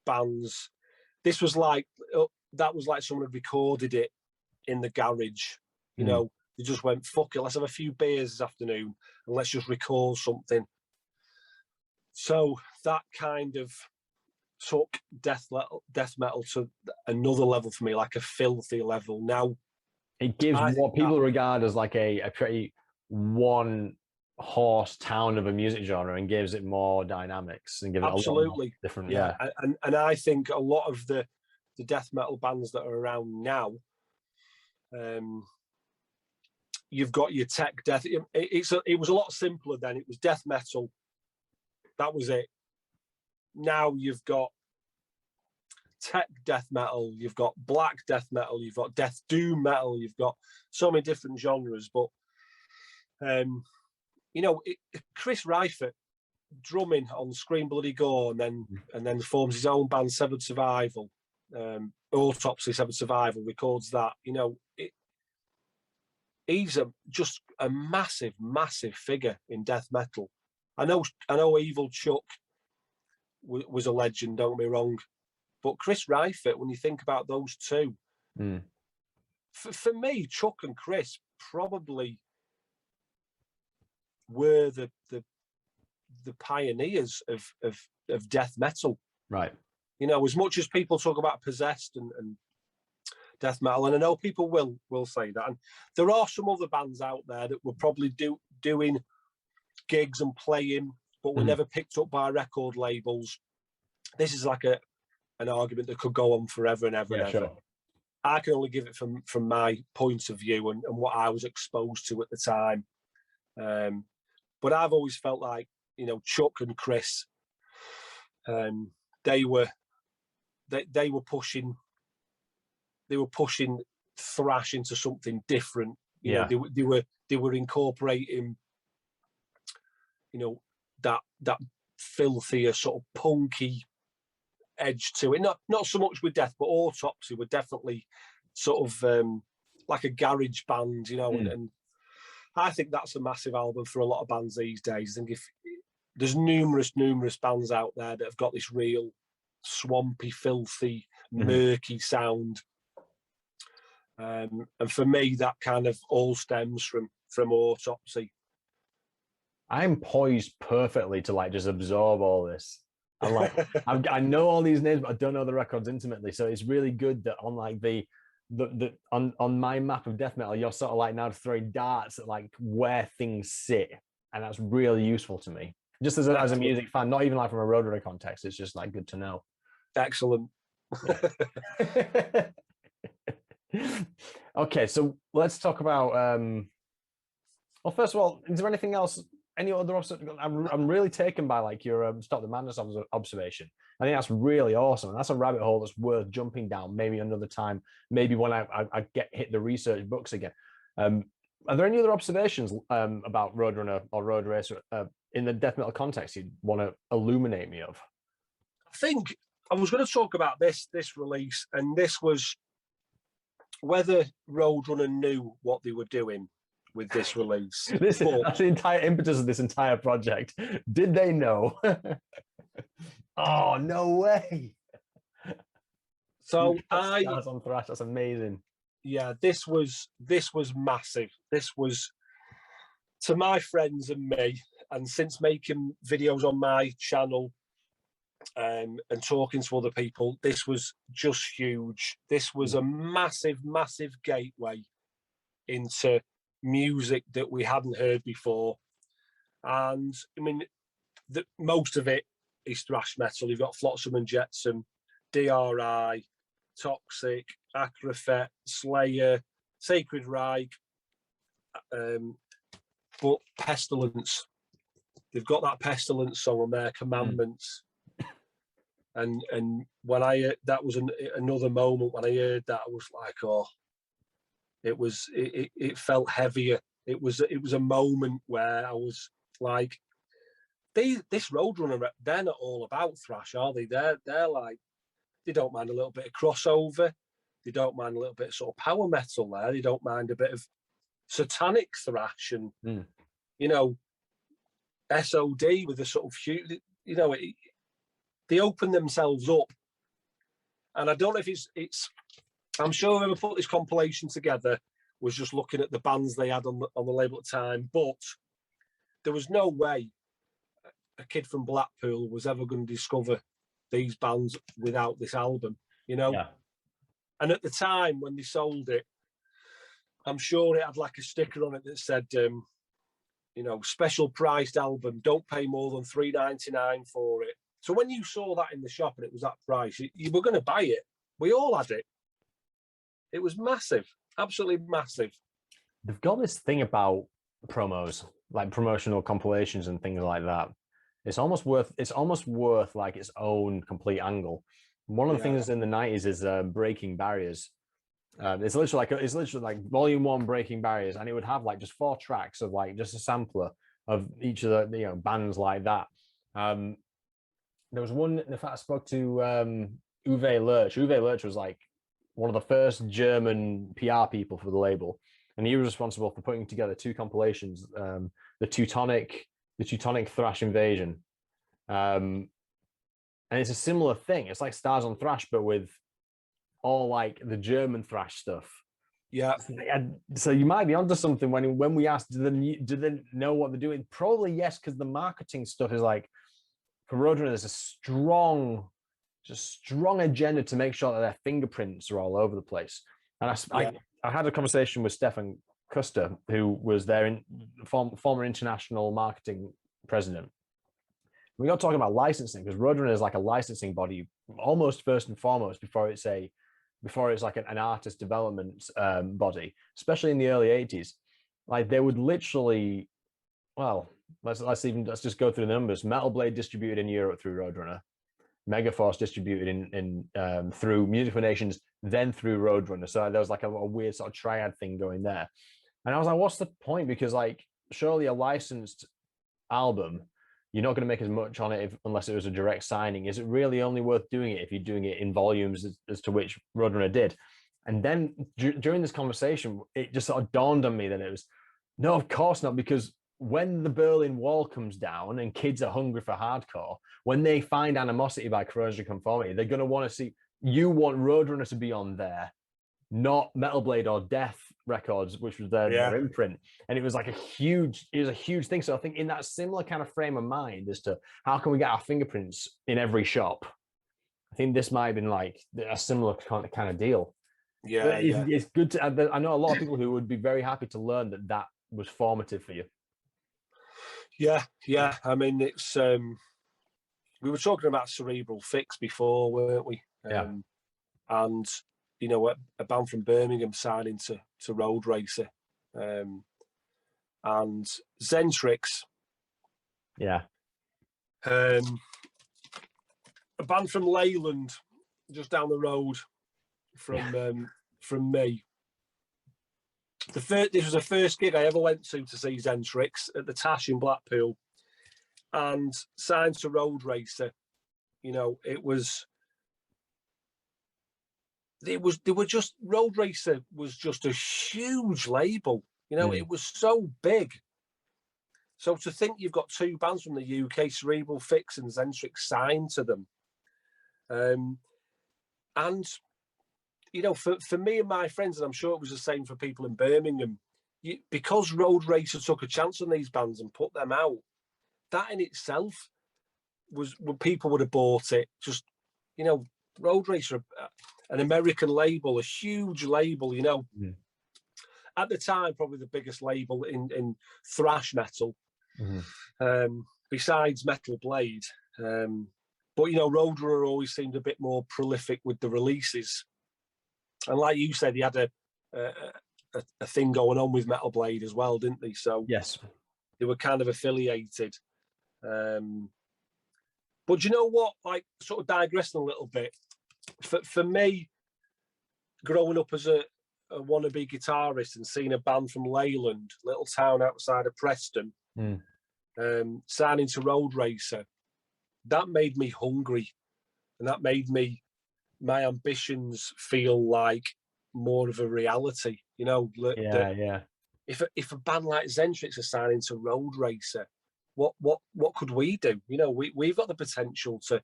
bands. This was like, that was like someone had recorded it in the garage. They just went, fuck it, let's have a few beers this afternoon and let's just record something. So that kind of took death metal to another level for me, like a filthy level. Now, it gives what people regard as like a pretty one horse town of a music genre, and gives it more dynamics and gives it a lot more different. Yeah. And I think a lot of the death metal bands that are around now, you've got your tech death. It was a lot simpler then. It was death metal. That was it. Now you've got tech death metal, you've got black death metal, you've got death doom metal, you've got so many different genres. But Chris Reifert drumming on Scream Bloody Gore, and then forms his own band, Severed Survival. Autopsy, Severed Survival, records that. He's just a massive figure in death metal. I know Evil Chuck was a legend, don't get me wrong, but Chris Reifert, when you think about those two, for me, Chuck and Chris probably were the pioneers of death metal. Right. As much as people talk about Possessed and death metal, and I know people will say that, and there are some other bands out there that were probably doing gigs and playing, but were never picked up by record labels. This is like an argument that could go on forever and ever and ever. Sure. I can only give it from my point of view and what I was exposed to at the time. But I've always felt like, Chuck and Chris, they were pushing thrash into something different. They were incorporating, that filthier sort of punky edge to it. Not so much with death, but Autopsy were definitely sort of like a garage band, and I think that's a massive album for a lot of bands these days. I think if there's numerous bands out there that have got this real swampy, filthy, murky sound, And for me, that kind of all stems from Autopsy. I'm poised perfectly to like just absorb all this. I'm like, I know all these names, but I don't know the records intimately. So it's really good that on like on my map of death metal, you're sort of like now throwing darts at like where things sit, and that's really useful to me. Just as a music fan, not even like from a Roadrunner context. It's just like good to know. Excellent. Okay, so let's talk about. Well, first of all, is there anything else? Any other I'm really taken by like your Stop the Madness observation. I think that's really awesome, and that's a rabbit hole that's worth jumping down. Maybe another time. Maybe when I get hit the research books again. Are there any other observations about Roadrunner or Road Racer in the death metal context you'd want to illuminate me of? I think I was going to talk about this release, and this was whether Roadrunner knew what they were doing with this release. That's the entire impetus of this entire project. Did they know? Oh, no way. So Stars on thrash, that's amazing. Yeah, this was massive. This was, to my friends and me, and since making videos on my channel and talking to other people, this was just huge. This was a massive gateway into music that we hadn't heard before. And I mean, most of it is thrash metal. You've got Flotsam and Jetsam, DRI, Toxic, Acrofet, Slayer, Sacred Reich, but Pestilence. They've got that Pestilence song on their Commandments. And when I that was another moment when I heard that, I was like, oh, it felt heavier. It was a moment where I was like, this Roadrunner, they're not all about thrash, are they? They're like, they don't mind a little bit of crossover. They don't mind a little bit of sort of power metal there. They don't mind a bit of satanic thrash and, you know, SOD with a sort of, you know, they open themselves up. And I don't know if it's I'm sure whoever put this compilation together was just looking at the bands they had on the label at the time, but there was no way a kid from Blackpool was ever going to discover these bands without this album, you know? Yeah. And at the time when they sold it, I'm sure it had like a sticker on it that said, you know, special priced album, don't pay more than $3.99 for it. So when you saw that in the shop and it was that price, you were going to buy it. We all had it. It was massive, absolutely massive. They've got this thing about promos, like promotional compilations and things like that. It's almost worth like its own complete angle. One of the things in the 90s is breaking barriers. It's literally like volume 1 breaking barriers, and it would have like just 4 tracks of like just a sampler of each of the, you know, bands like that. There was one, in fact, I spoke to Uwe Lurch. Uwe Lurch was like one of the first German PR people for the label, and he was responsible for putting together 2 compilations, the Teutonic Thrash Invasion, and it's a similar thing. It's like Stars on Thrash, but with all like the German thrash stuff. Yeah. So you might be onto something when we asked, do they know what they're doing? Probably yes, because the marketing stuff is like, for Roadrunner, there's a strong agenda to make sure that their fingerprints are all over the place. And I had a conversation with Stefan Custer, who was their former international marketing president. We got talking about licensing, because Roadrunner is like a licensing body, almost first and foremost, before it's like an artist development body, especially in the early 80s. Like they would literally, well, let's just go through the numbers. Metal Blade distributed in Europe through Roadrunner, Megaforce distributed in through Music for Nations, then through Roadrunner. So there was like a weird sort of triad thing going there. And I was like, what's the point? Because like surely a licensed album, you're not going to make as much on it unless it was a direct signing. Is it really only worth doing it if you're doing it in volumes as to which Roadrunner did? And then during this conversation, it just sort of dawned on me that it was, no, of course not, because when the Berlin Wall comes down and kids are hungry for hardcore, when they find Animosity by Corrosion of Conformity, they're going to want to see, you want Roadrunner to be on there. not Metal Blade or Death Records, which was their imprint. And it was like a huge thing. So I think in that similar kind of frame of mind as to how can we get our fingerprints in every shop, I think this might have been like a similar kind of deal. Yeah, it's good to. I know a lot of people who would be very happy to learn that was formative for you. Yeah. I mean, it's we were talking about Cerebral Fix before, weren't we? And you know, a band from Birmingham signing to Road Racer, and Zentrix. Yeah. A band from Leyland, just down the road from me. This was the first gig I ever went to see Zentrix at the Tash in Blackpool, and signed to Road Racer. You know, they were just, Road Racer was just a huge label. You know, it was so big. So to think you've got two bands from the UK, Cerebral Fix and Zentrix, signed to them. And, you know, for me and my friends, and I'm sure it was the same for people in Birmingham, because Road Racer took a chance on these bands and put them out, that in itself was when people would have bought it. Just, you know, Road Racer, an American label, a huge label, you know. At the time, probably the biggest label in thrash metal, besides Metal Blade. But, you know, Roadrunner always seemed a bit more prolific with the releases. And like you said, he had a thing going on with Metal Blade as well, didn't they? So yes, they were kind of affiliated. But you know what? Like, sort of digressing a little bit. For me, growing up as a wannabe guitarist and seeing a band from Leyland, little town outside of Preston, signing to Road Racer, that made me hungry, and that made my ambitions feel like more of a reality. You know, if a band like Zentrix are signing to Road Racer, what could we do? You know, we've got the potential to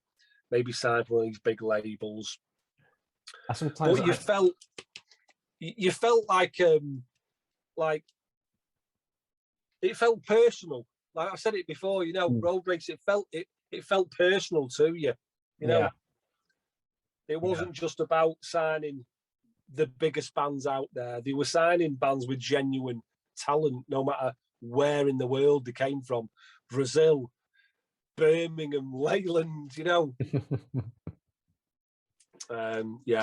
maybe sign for one of these big labels. But you felt like it felt personal. Like I said it before, you know, Road Racer, it felt personal to you. You know, it wasn't just about signing the biggest bands out there. They were signing bands with genuine talent, no matter where in the world they came from. Brazil, Birmingham, Leyland, you know.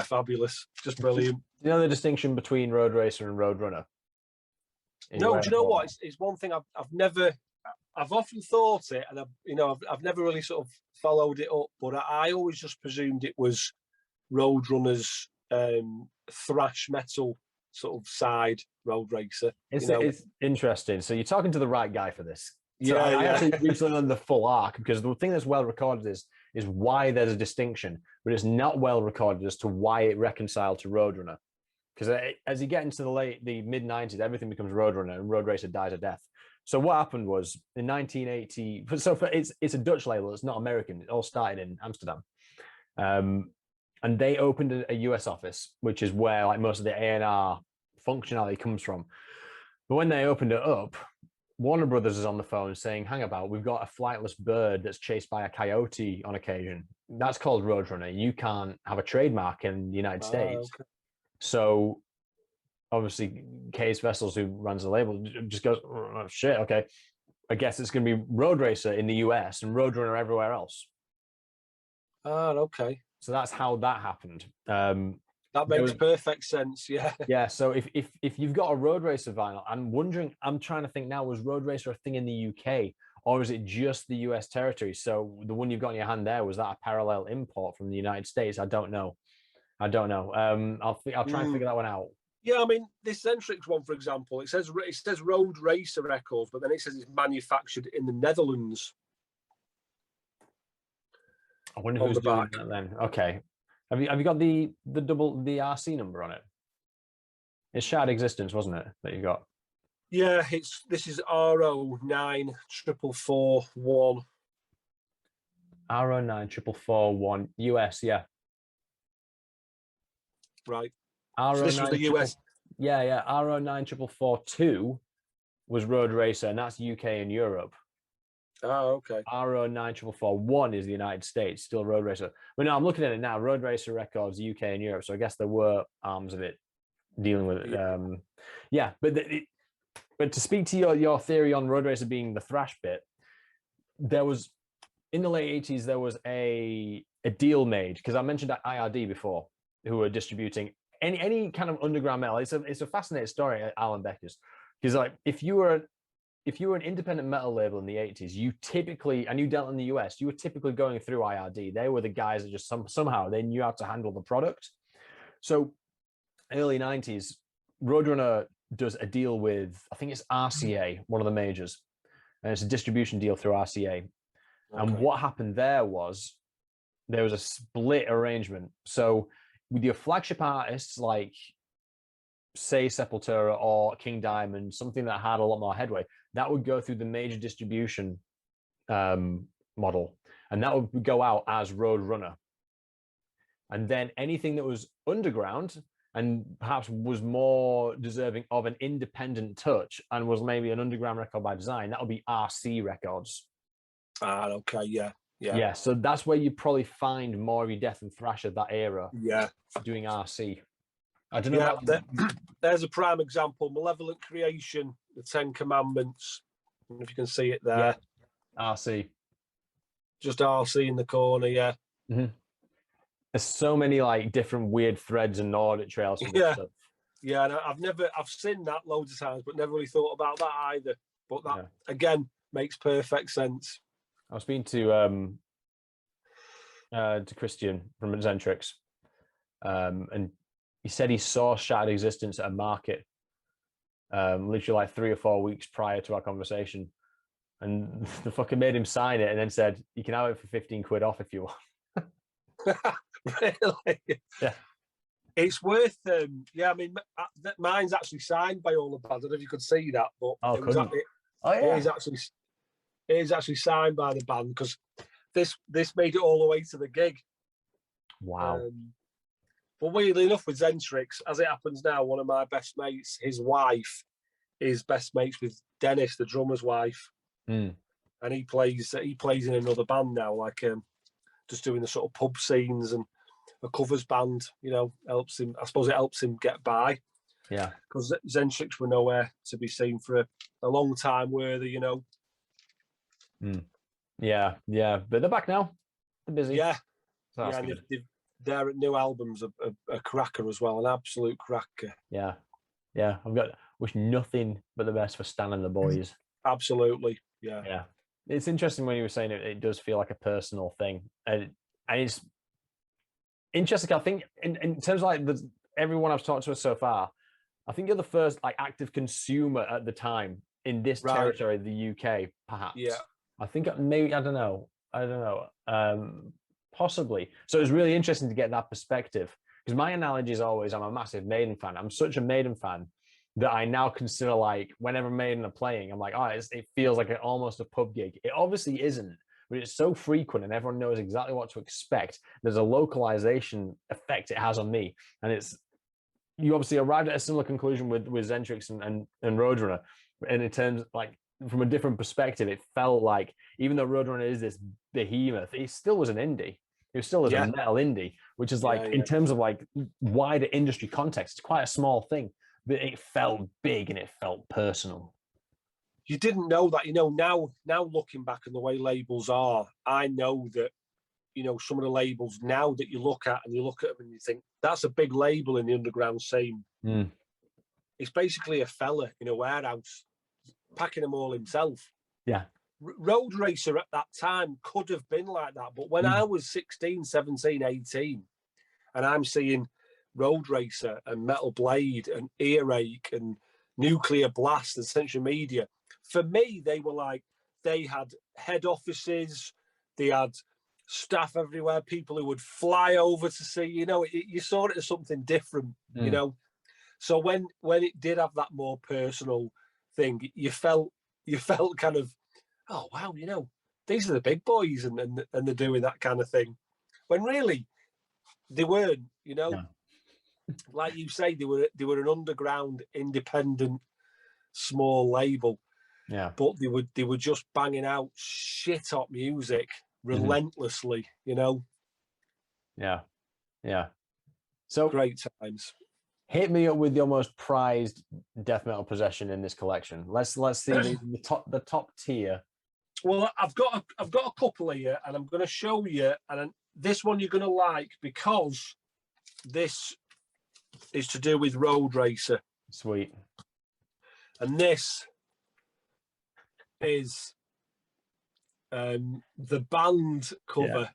Fabulous. Just brilliant. You know the distinction between Road Racer and Roadrunner? No, do you know what? It's one thing I've often thought it, and I've never really sort of followed it up, but I always just presumed it was Roadrunner's thrash metal sort of side, Road Racer. It's interesting. So you're talking to the right guy for this. So I actually recently learned the full arc, because the thing that's well recorded is why there's a distinction, but it's not well recorded as to why it reconciled to Roadrunner. Because as you get into the mid-90s, everything becomes Roadrunner and Road Racer dies a death. So what happened was in 1980, it's a Dutch label, it's not American, it all started in Amsterdam. And they opened a US office, which is where like most of the A&R functionality comes from. But when they opened it up, Warner Brothers is on the phone saying, hang about, we've got a flightless bird that's chased by a coyote on occasion. That's called Roadrunner. You can't have a trademark in the United States. Okay. So obviously Case Vessels, who runs the label, just goes, oh, shit, okay. I guess it's going to be Road Racer in the US and Roadrunner everywhere else. Oh, okay. So that's how that happened. That makes perfect sense, yeah. Yeah, so if you've got a Road Racer vinyl, I'm trying to think now, was Road Racer a thing in the UK, or is it just the US territory? So the one you've got in your hand there, was that a parallel import from the United States? I don't know. I'll try and figure that one out. Yeah, I mean, this Zentrix one, for example, it says Road Racer Records, but then it says it's manufactured in the Netherlands. I wonder who's doing that then. Okay. Have you got the RC number on it? It's Shared Existence, wasn't it, that you got? Yeah, this is RO94441. RO94441 US, yeah. Right. So this was the US. Yeah. RO9442 was Road Racer, and that's UK and Europe. Oh, okay. RO9441 is the United States, still Road Racer. But no, I'm looking at it now. Road Racer Records, UK and Europe. So I guess there were arms of it dealing with it. Yeah, but to speak to your theory on Road Racer being the thrash bit, there was in the late 80s there was a deal made, because I mentioned IRD before, who were distributing any kind of underground metal. It's a fascinating story at Alan Becker's, because like if you were an independent metal label in the 80s, you typically, and you dealt in the US, you were typically going through IRD. They were the guys that just somehow they knew how to handle the product. So early 90s, Roadrunner does a deal with, I think it's RCA, one of the majors, and it's a distribution deal through RCA. Okay. And what happened there was a split arrangement. So with your flagship artists like, say, Sepultura or King Diamond, something that had a lot more headway, that would go through the major distribution model, and that would go out as Roadrunner. And then anything that was underground and perhaps was more deserving of an independent touch and was maybe an underground record by design, that would be RC Records. Okay, yeah. So that's where you probably find more of your death and thrash of that era. Yeah, doing RC. I don't know. Yeah, there's a prime example. Malevolent Creation, the Ten Commandments. I don't know if you can see it there. Yeah. RC. Just RC in the corner, yeah. Mm-hmm. There's so many like different weird threads and audit trails for this stuff. Yeah, and I've seen that loads of times, but never really thought about that either. But that again makes perfect sense. I was speaking to Christian from Zentrix, and he said he saw Shattered Existence at a market, literally like 3 or 4 weeks prior to our conversation, and the fucking made him sign it, and then said, "You can have it for 15 quid off if you want." Really? Yeah. It's worth. I mean, mine's actually signed by all the bands. I don't know if you could see that, but it is actually signed by the band, because this made it all the way to the gig. Wow. But weirdly enough, with Zentrix, as it happens now, one of my best mates, his wife, is best mates with Dennis, the drummer's wife, and he plays in another band now, like just doing the sort of pub scenes and a covers band. You know, helps him. I suppose it helps him get by. Yeah, because Zentrix were nowhere to be seen for a long time, were they? You know. Yeah, but they're back now. They're busy. Yeah, so their new album's a cracker as well, an absolute cracker. Yeah. Wish nothing but the best for Stan and the boys. Absolutely, yeah. It's interesting when you were saying it does feel like a personal thing, and it's interesting. I think in terms of like everyone I've talked to so far, I think you're the first like active consumer at the time in this territory, the UK, perhaps. Yeah. I think maybe I don't know. Possibly. So it was really interesting to get that perspective, because my analogy is always I'm a massive Maiden fan. I'm such a Maiden fan that I now consider, like, whenever Maiden are playing, I'm like, it feels like almost a pub gig. It obviously isn't, but it's so frequent and everyone knows exactly what to expect. There's a localization effect it has on me, and you obviously arrived at a similar conclusion with Zentrix and Roadrunner, and in terms like from a different perspective, it felt like even though Roadrunner is this behemoth, it still was an indie. It still was a metal indie, which is like in terms of like wider industry context, it's quite a small thing, but it felt big and it felt personal. You didn't know that, you know. Now looking back and the way labels are, I know that, you know, some of the labels now that you look at them and you think that's a big label in the underground scene. It's basically a fella in a warehouse packing them all himself. Yeah. Road Racer at that time could have been like that, but when I was 16, 17, 18, and I'm seeing Road Racer and Metal Blade and Earache and Nuclear Blast and Century Media, for me, they were like, they had head offices, they had staff everywhere, people who would fly over to see, you know, you saw it as something different, you know. So when it did have that more personal thing, you felt kind of, oh wow, you know, these are the big boys, and they're doing that kind of thing, when really they weren't, you know. like you say, they were an underground, independent, small label. Yeah. But they were just banging out shit hot music relentlessly, you know. Yeah. Yeah. So great times. Hit me up with your most prized death metal possession in this collection. Let's see the top tier. Well, I've got a couple here, and I'm going to show you. And this one you're going to like because this is to do with Road Racer. Sweet. And this is the band cover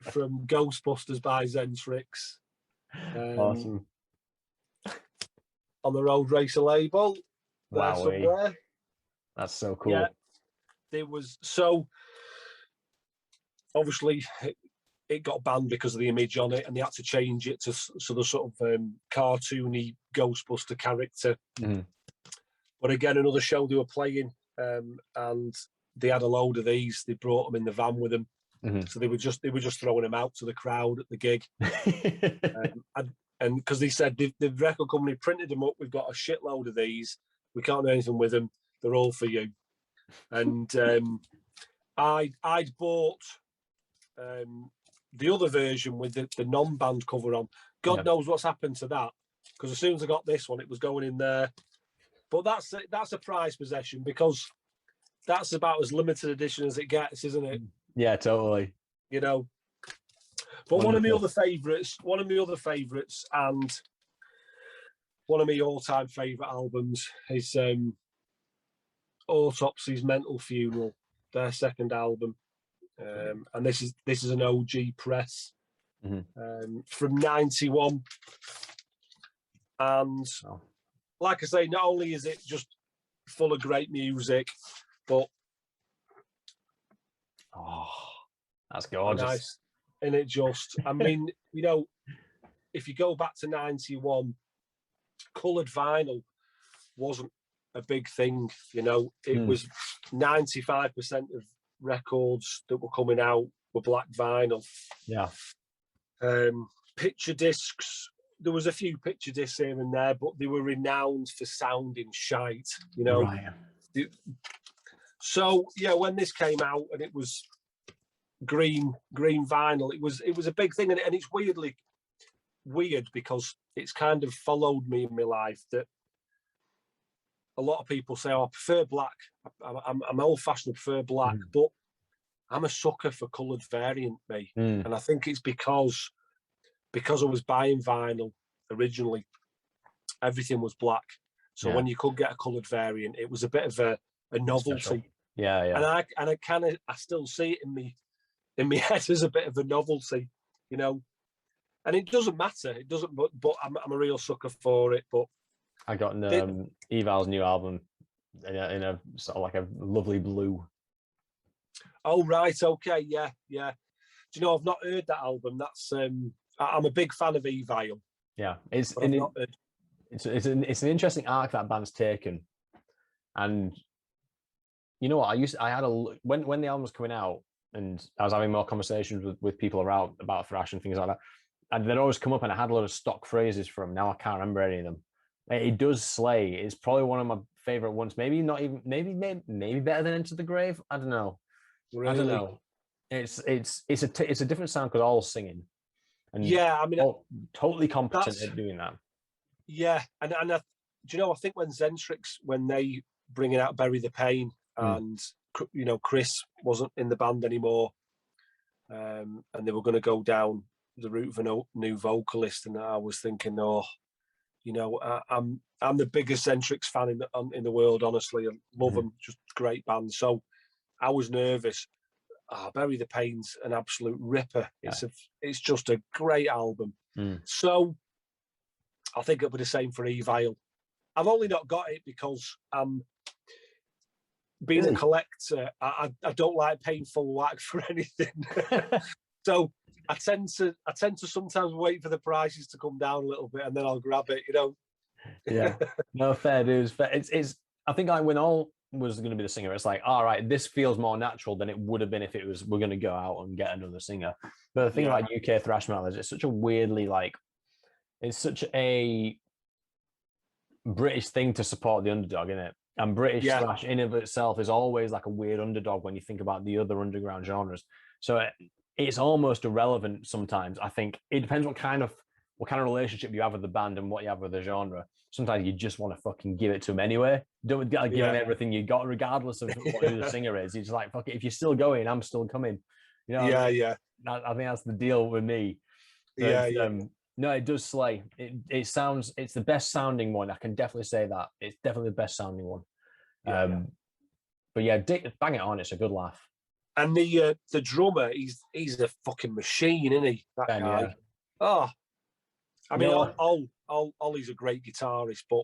from Ghostbusters by Zentrix. Awesome. On the Road Racer label. Wow. Somewhere. That's so cool. Yeah. There was obviously it got banned because of the image on it, and they had to change it to sort of cartoony Ghostbuster character. Mm-hmm. But again, another show they were playing, and they had a load of these. They brought them in the van with them, so they were just throwing them out to the crowd at the gig. And because they said the record company printed them up, we've got a shitload of these. We can't do anything with them. They're all for you. And I'd bought the other version with the non-band cover on. God knows what's happened to that, because as soon as I got this one, it was going in there. But that's a prized possession, because that's about as limited edition as it gets, isn't it? Yeah, totally. You know. But one of my other favourites, and one of my all-time favourite albums is Autopsy's Mental Funeral, their second album, and this is an OG press from '91, and like I say, not only is it just full of great music, but that's gorgeous. Nice. And it just, I mean, you know, if you go back to '91, coloured vinyl wasn't a big thing, you know. It was 95% of records that were coming out were black vinyl. Yeah. Picture discs, there was a few picture discs here and there, but they were renowned for sounding shite, you know. Right. So yeah, when this came out and it was green vinyl, it was a big thing, and it's weird because it's kind of followed me in my life, that a lot of people say, I prefer black. I'm old-fashioned, I prefer black, but I'm a sucker for coloured variant, mate. And I think it's because I was buying vinyl originally, everything was black. So when you could get a coloured variant, it was a bit of a novelty. Special. Yeah. And I still see it in my head as a bit of a novelty, you know. And it doesn't matter. It doesn't. But I'm a real sucker for it. But I got Eval's new album in a sort of like a lovely blue. Oh right, okay, yeah. Do you know, I've not heard that album. That's I'm a big fan of Evil. Yeah, it's an interesting arc that band's taken, and you know what? I had when the album was coming out, and I was having more conversations with people around about thrash and things like that, and they'd always come up, and I had a lot of stock phrases from. Now I can't remember any of them. It does slay. It's probably one of my favorite ones. Maybe not even. Maybe better than Into the Grave. I don't know. Really? I don't know. It's a different sound because all singing. And yeah, I mean, totally competent at doing that. Yeah, and do you know? I think when Zentrix, when they bringing out Bury the Pain, and you know, Chris wasn't in the band anymore, and they were going to go down the route of a new vocalist, and I was thinking, you know, I'm the biggest Zentrix fan in the world. Honestly, I love them, just great band. So I was nervous. Bury the Pain's an absolute ripper. Yeah. It's just a great album. So I think it'll be the same for Evil. I've only not got it because being a collector, I don't like paying full whack for anything. So I tend to sometimes wait for the prices to come down a little bit, and then I'll grab it, you know. Yeah. No, fair dues. Fair. It's I think like when all was going to be the singer, it's like, all right, this feels more natural than it would have been if it was we're going to go out and get another singer. But the thing about UK thrash metal is it's such a weirdly like it's such a British thing to support the underdog, isn't it? And British thrash in of itself is always like a weird underdog when you think about the other underground genres. So it's almost irrelevant sometimes. I think it depends what kind of relationship you have with the band and what you have with the genre. Sometimes you just want to fucking give it to them anyway. Don't give them everything you got, regardless of who the singer is. You're just like, fuck it, if you're still going, I'm still coming. You know? Yeah. I think that's the deal with me. But, no, it does slay. It's the best sounding one. I can definitely say that. It's definitely the best sounding one. But yeah, bang it on. It's a good laugh. And the drummer, he's a fucking machine, isn't he? That Ben, guy. yeah. Oh, I mean, Ollie's a great guitarist, but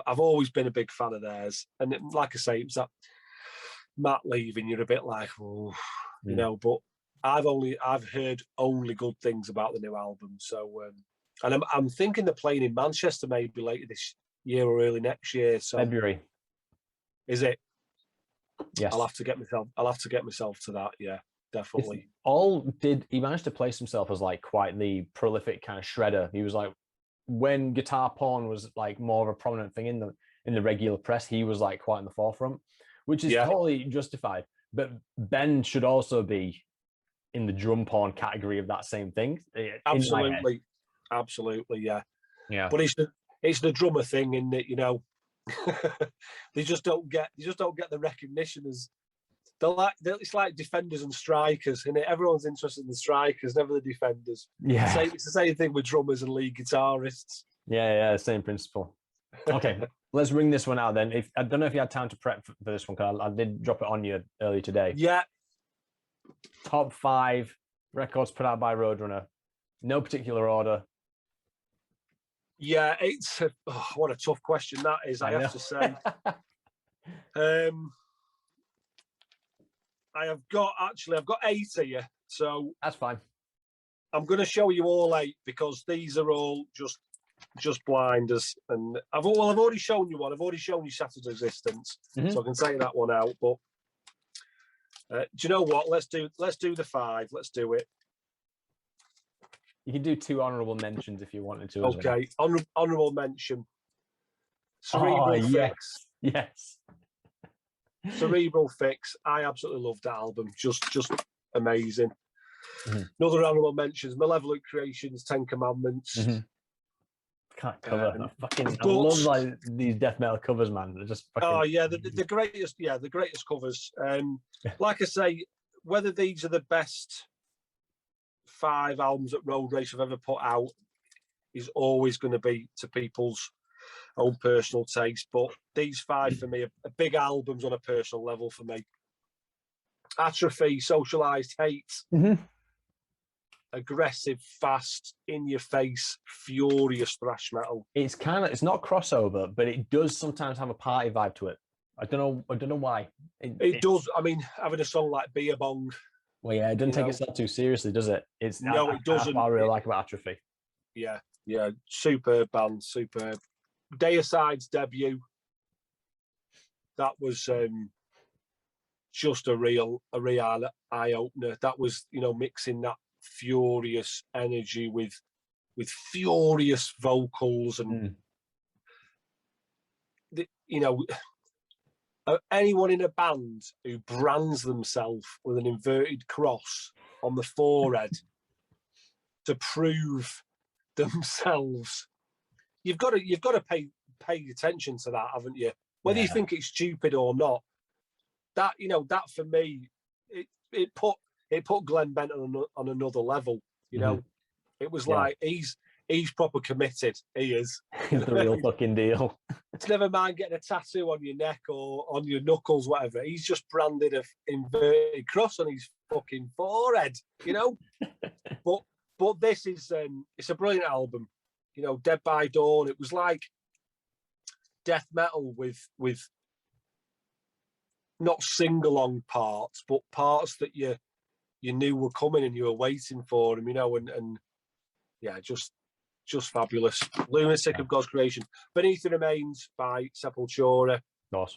I've always been a big fan of theirs. And like I say, it was that Matt leaving. You're a bit like, oh, you know. But I've heard only good things about the new album. So, and I'm thinking they're playing in Manchester maybe later this year or early next year. So February. Is it? Yes. I'll have to get myself to that. Yeah, definitely. He managed to place himself as like quite the prolific kind of shredder. He was like, when guitar porn was like more of a prominent thing in the regular press, he was like quite in the forefront, which is totally justified. But Ben should also be in the drum porn category of that same thing. Absolutely, yeah. But it's the drummer thing, in that, you know, they just don't get the recognition as it's like defenders and strikers, and everyone's interested in the strikers, never the defenders. Yeah, it's the same thing with drummers and lead guitarists. Yeah, same principle. Okay, let's ring this one out then. I don't know if you had time to prep for this one, because I did drop it on you earlier today. Yeah. Top 5 records put out by Roadrunner, no particular order. Yeah, it's what a tough question that is. I have to say. I've got 8 here, so that's fine. I'm going to show you all 8 because these are all just blinders, and I've already shown you one. I've already shown you Shattered Existence, so I can say that one out. But do you know what? Let's do the 5. Let's do it. You can do 2 honourable mentions if you wanted to. Okay, honourable mention. Cerebral Fix. Yes. Cerebral Fix. I absolutely loved that album. Just amazing. Another honourable mentions: Malevolent Creations, 10 Commandments. Can't cover. I love like these death metal covers, man. They're just fucking... the greatest. Yeah, the greatest covers. Like I say, whether these are the best 5 albums that Road Race have ever put out is always going to be to people's own personal taste. But these 5 for me are big albums on a personal level for me. Atrophy, Socialized Hate. Aggressive, fast, in your face, furious thrash metal. It's not crossover, but it does sometimes have a party vibe to it. I don't know why. It does. I mean, having a song like Beer Bong. Well, yeah, it doesn't take itself too seriously, does it? It doesn't. That's what I really like about Atrophy. Yeah, superb band, superb. Deicide's debut. That was just a real eye opener. That was, mixing that furious energy with furious vocals and anyone in a band who brands themselves with an inverted cross on the forehead to prove themselves, you've got to pay attention to that, haven't you? Whether you think it's stupid or not. That that for me, it put Glenn Benton on another level. It was like he's proper committed. He is. He's the real fucking deal. It's never mind getting a tattoo on your neck or on your knuckles, whatever. He's just branded an inverted cross on his fucking forehead. But this is it's a brilliant album. Dead by Dawn. It was like death metal with not sing-along parts, but parts that you knew were coming and you were waiting for them, and just fabulous. Lunatic of God's Creation. Beneath the Remains by Sepultura. Nice.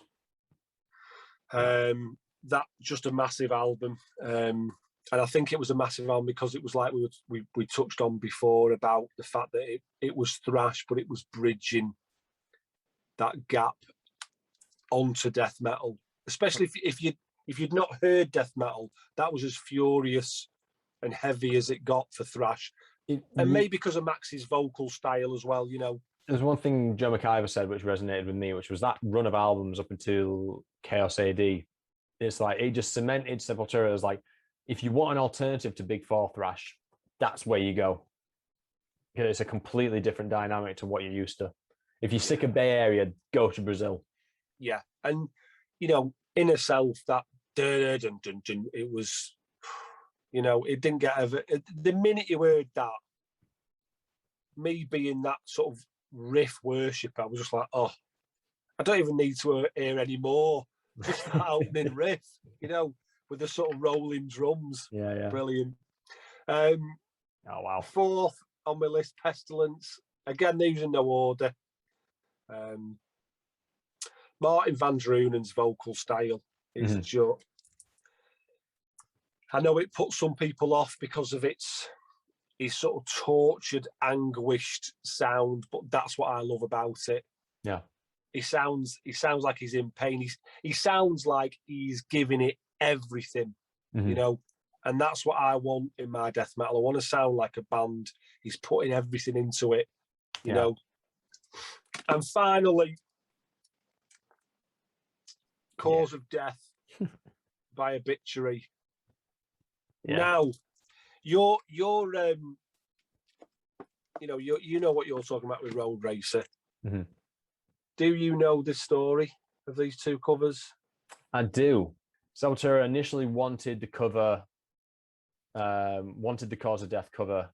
That just a massive album. I think it was a massive album because it was like we touched on before about the fact that it was thrash, but it was bridging that gap onto death metal. Especially if you'd not heard death metal, that was as furious and heavy as it got for thrash. And maybe because of Max's vocal style as well, you know. There's one thing Joe McIver said which resonated with me, which was that run of albums up until Chaos AD. It's like it just cemented Sepultura as like, if you want an alternative to Big Four thrash, that's where you go. Because it's a completely different dynamic to what you're used to. If you're sick of Bay Area, go to Brazil. Yeah, and you know, Inner Self, that it was, you know, it didn't get ever. The minute you heard that, me being that sort of riff worshipper, I was just like, oh, I don't even need to hear any more. Just that opening riff, you know, with the sort of rolling drums. Yeah. Brilliant. Oh wow. Fourth on my list, Pestilence. Again, these in no order. Martin van Druenen's vocal style is just. I know it puts some people off because of his sort of tortured, anguished sound, but that's what I love about it. Yeah. He sounds like he's in pain. He sounds like he's giving it everything, you know, and that's what I want in my death metal. I want to sound like a band. He's putting everything into it, you know. And finally, Cause of Death by Obituary. Yeah. Now, you're you know what you're talking about with Road Racer. Do you know the story of these two covers? I do. Sepultura initially wanted the cover, wanted the Cause of Death cover,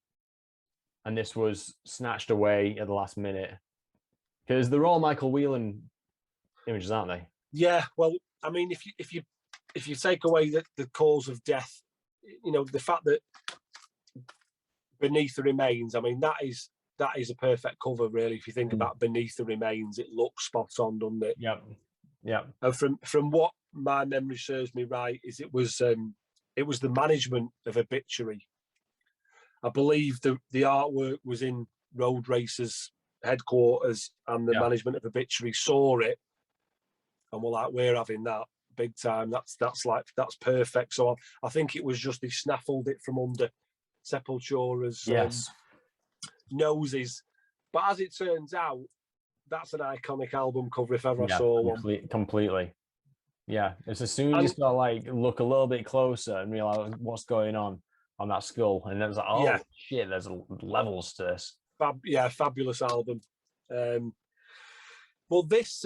and this was snatched away at the last minute because they're all Michael Whelan images, aren't they? Yeah. Well, I mean, if you take away the Cause of Death, you know, the fact that Beneath the Remains, I mean, that is a perfect cover, really. If you think about Beneath the Remains, it looks spot on, doesn't it? Yeah. And from what my memory serves me right, is it was the management of Obituary. I believe the artwork was in Road Racers headquarters, and the management of Obituary saw it and were like, "We're having that big time. That's perfect." So I think it was just he snaffled it from under Sepultura's noses. But as it turns out, that's an iconic album cover if ever I saw one. Completely. Yeah. It's as soon as you start like look a little bit closer and realize what's going on that skull, and then it's like, shit, there's levels to this. Fabulous album. Well, this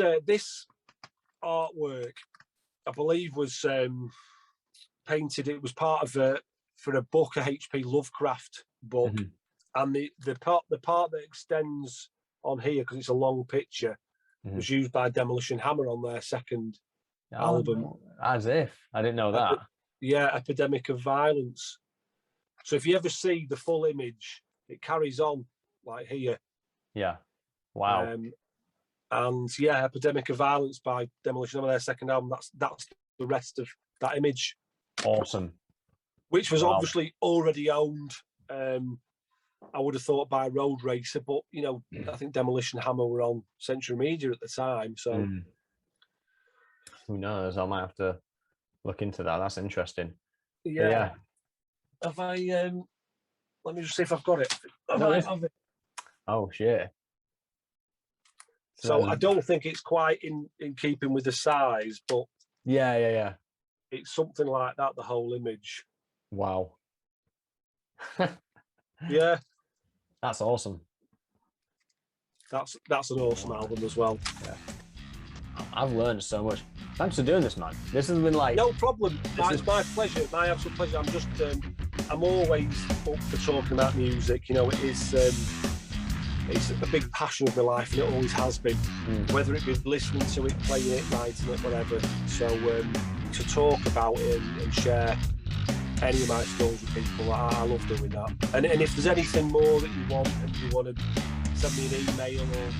artwork, I believe, was painted. It was part of for a book, a H.P. Lovecraft book, and the part that extends on here, because it's a long picture, was used by Demolition Hammer on their second album. As if I didn't know that. Epidemic of Violence. So if you ever see the full image, it carries on like here. Yeah. Wow. And Epidemic of Violence by Demolition Hammer, their second album. That's the rest of that image. Awesome. Which was obviously already owned. I would have thought by Road Racer, but you know, I think Demolition Hammer were on Century Media at the time. So who knows? I might have to look into that. That's interesting. Yeah. Have I? Let me just see if I've got it. Oh shit. So I don't think it's quite in keeping with the size, but yeah. It's something like that. The whole image. Wow. Yeah. That's awesome. That's an awesome album as well. Yeah. I've learned so much. Thanks for doing this, man. This has been like... No problem. It's my pleasure. My absolute pleasure. I'm just... I'm always up for talking about music. You know, it's a big passion of my life, and it always has been. Whether it be listening to it, playing it, writing it, whatever. So to talk about it and share any of my stories with people, I love doing that. And if there's anything more that you want, and you want to send me an email or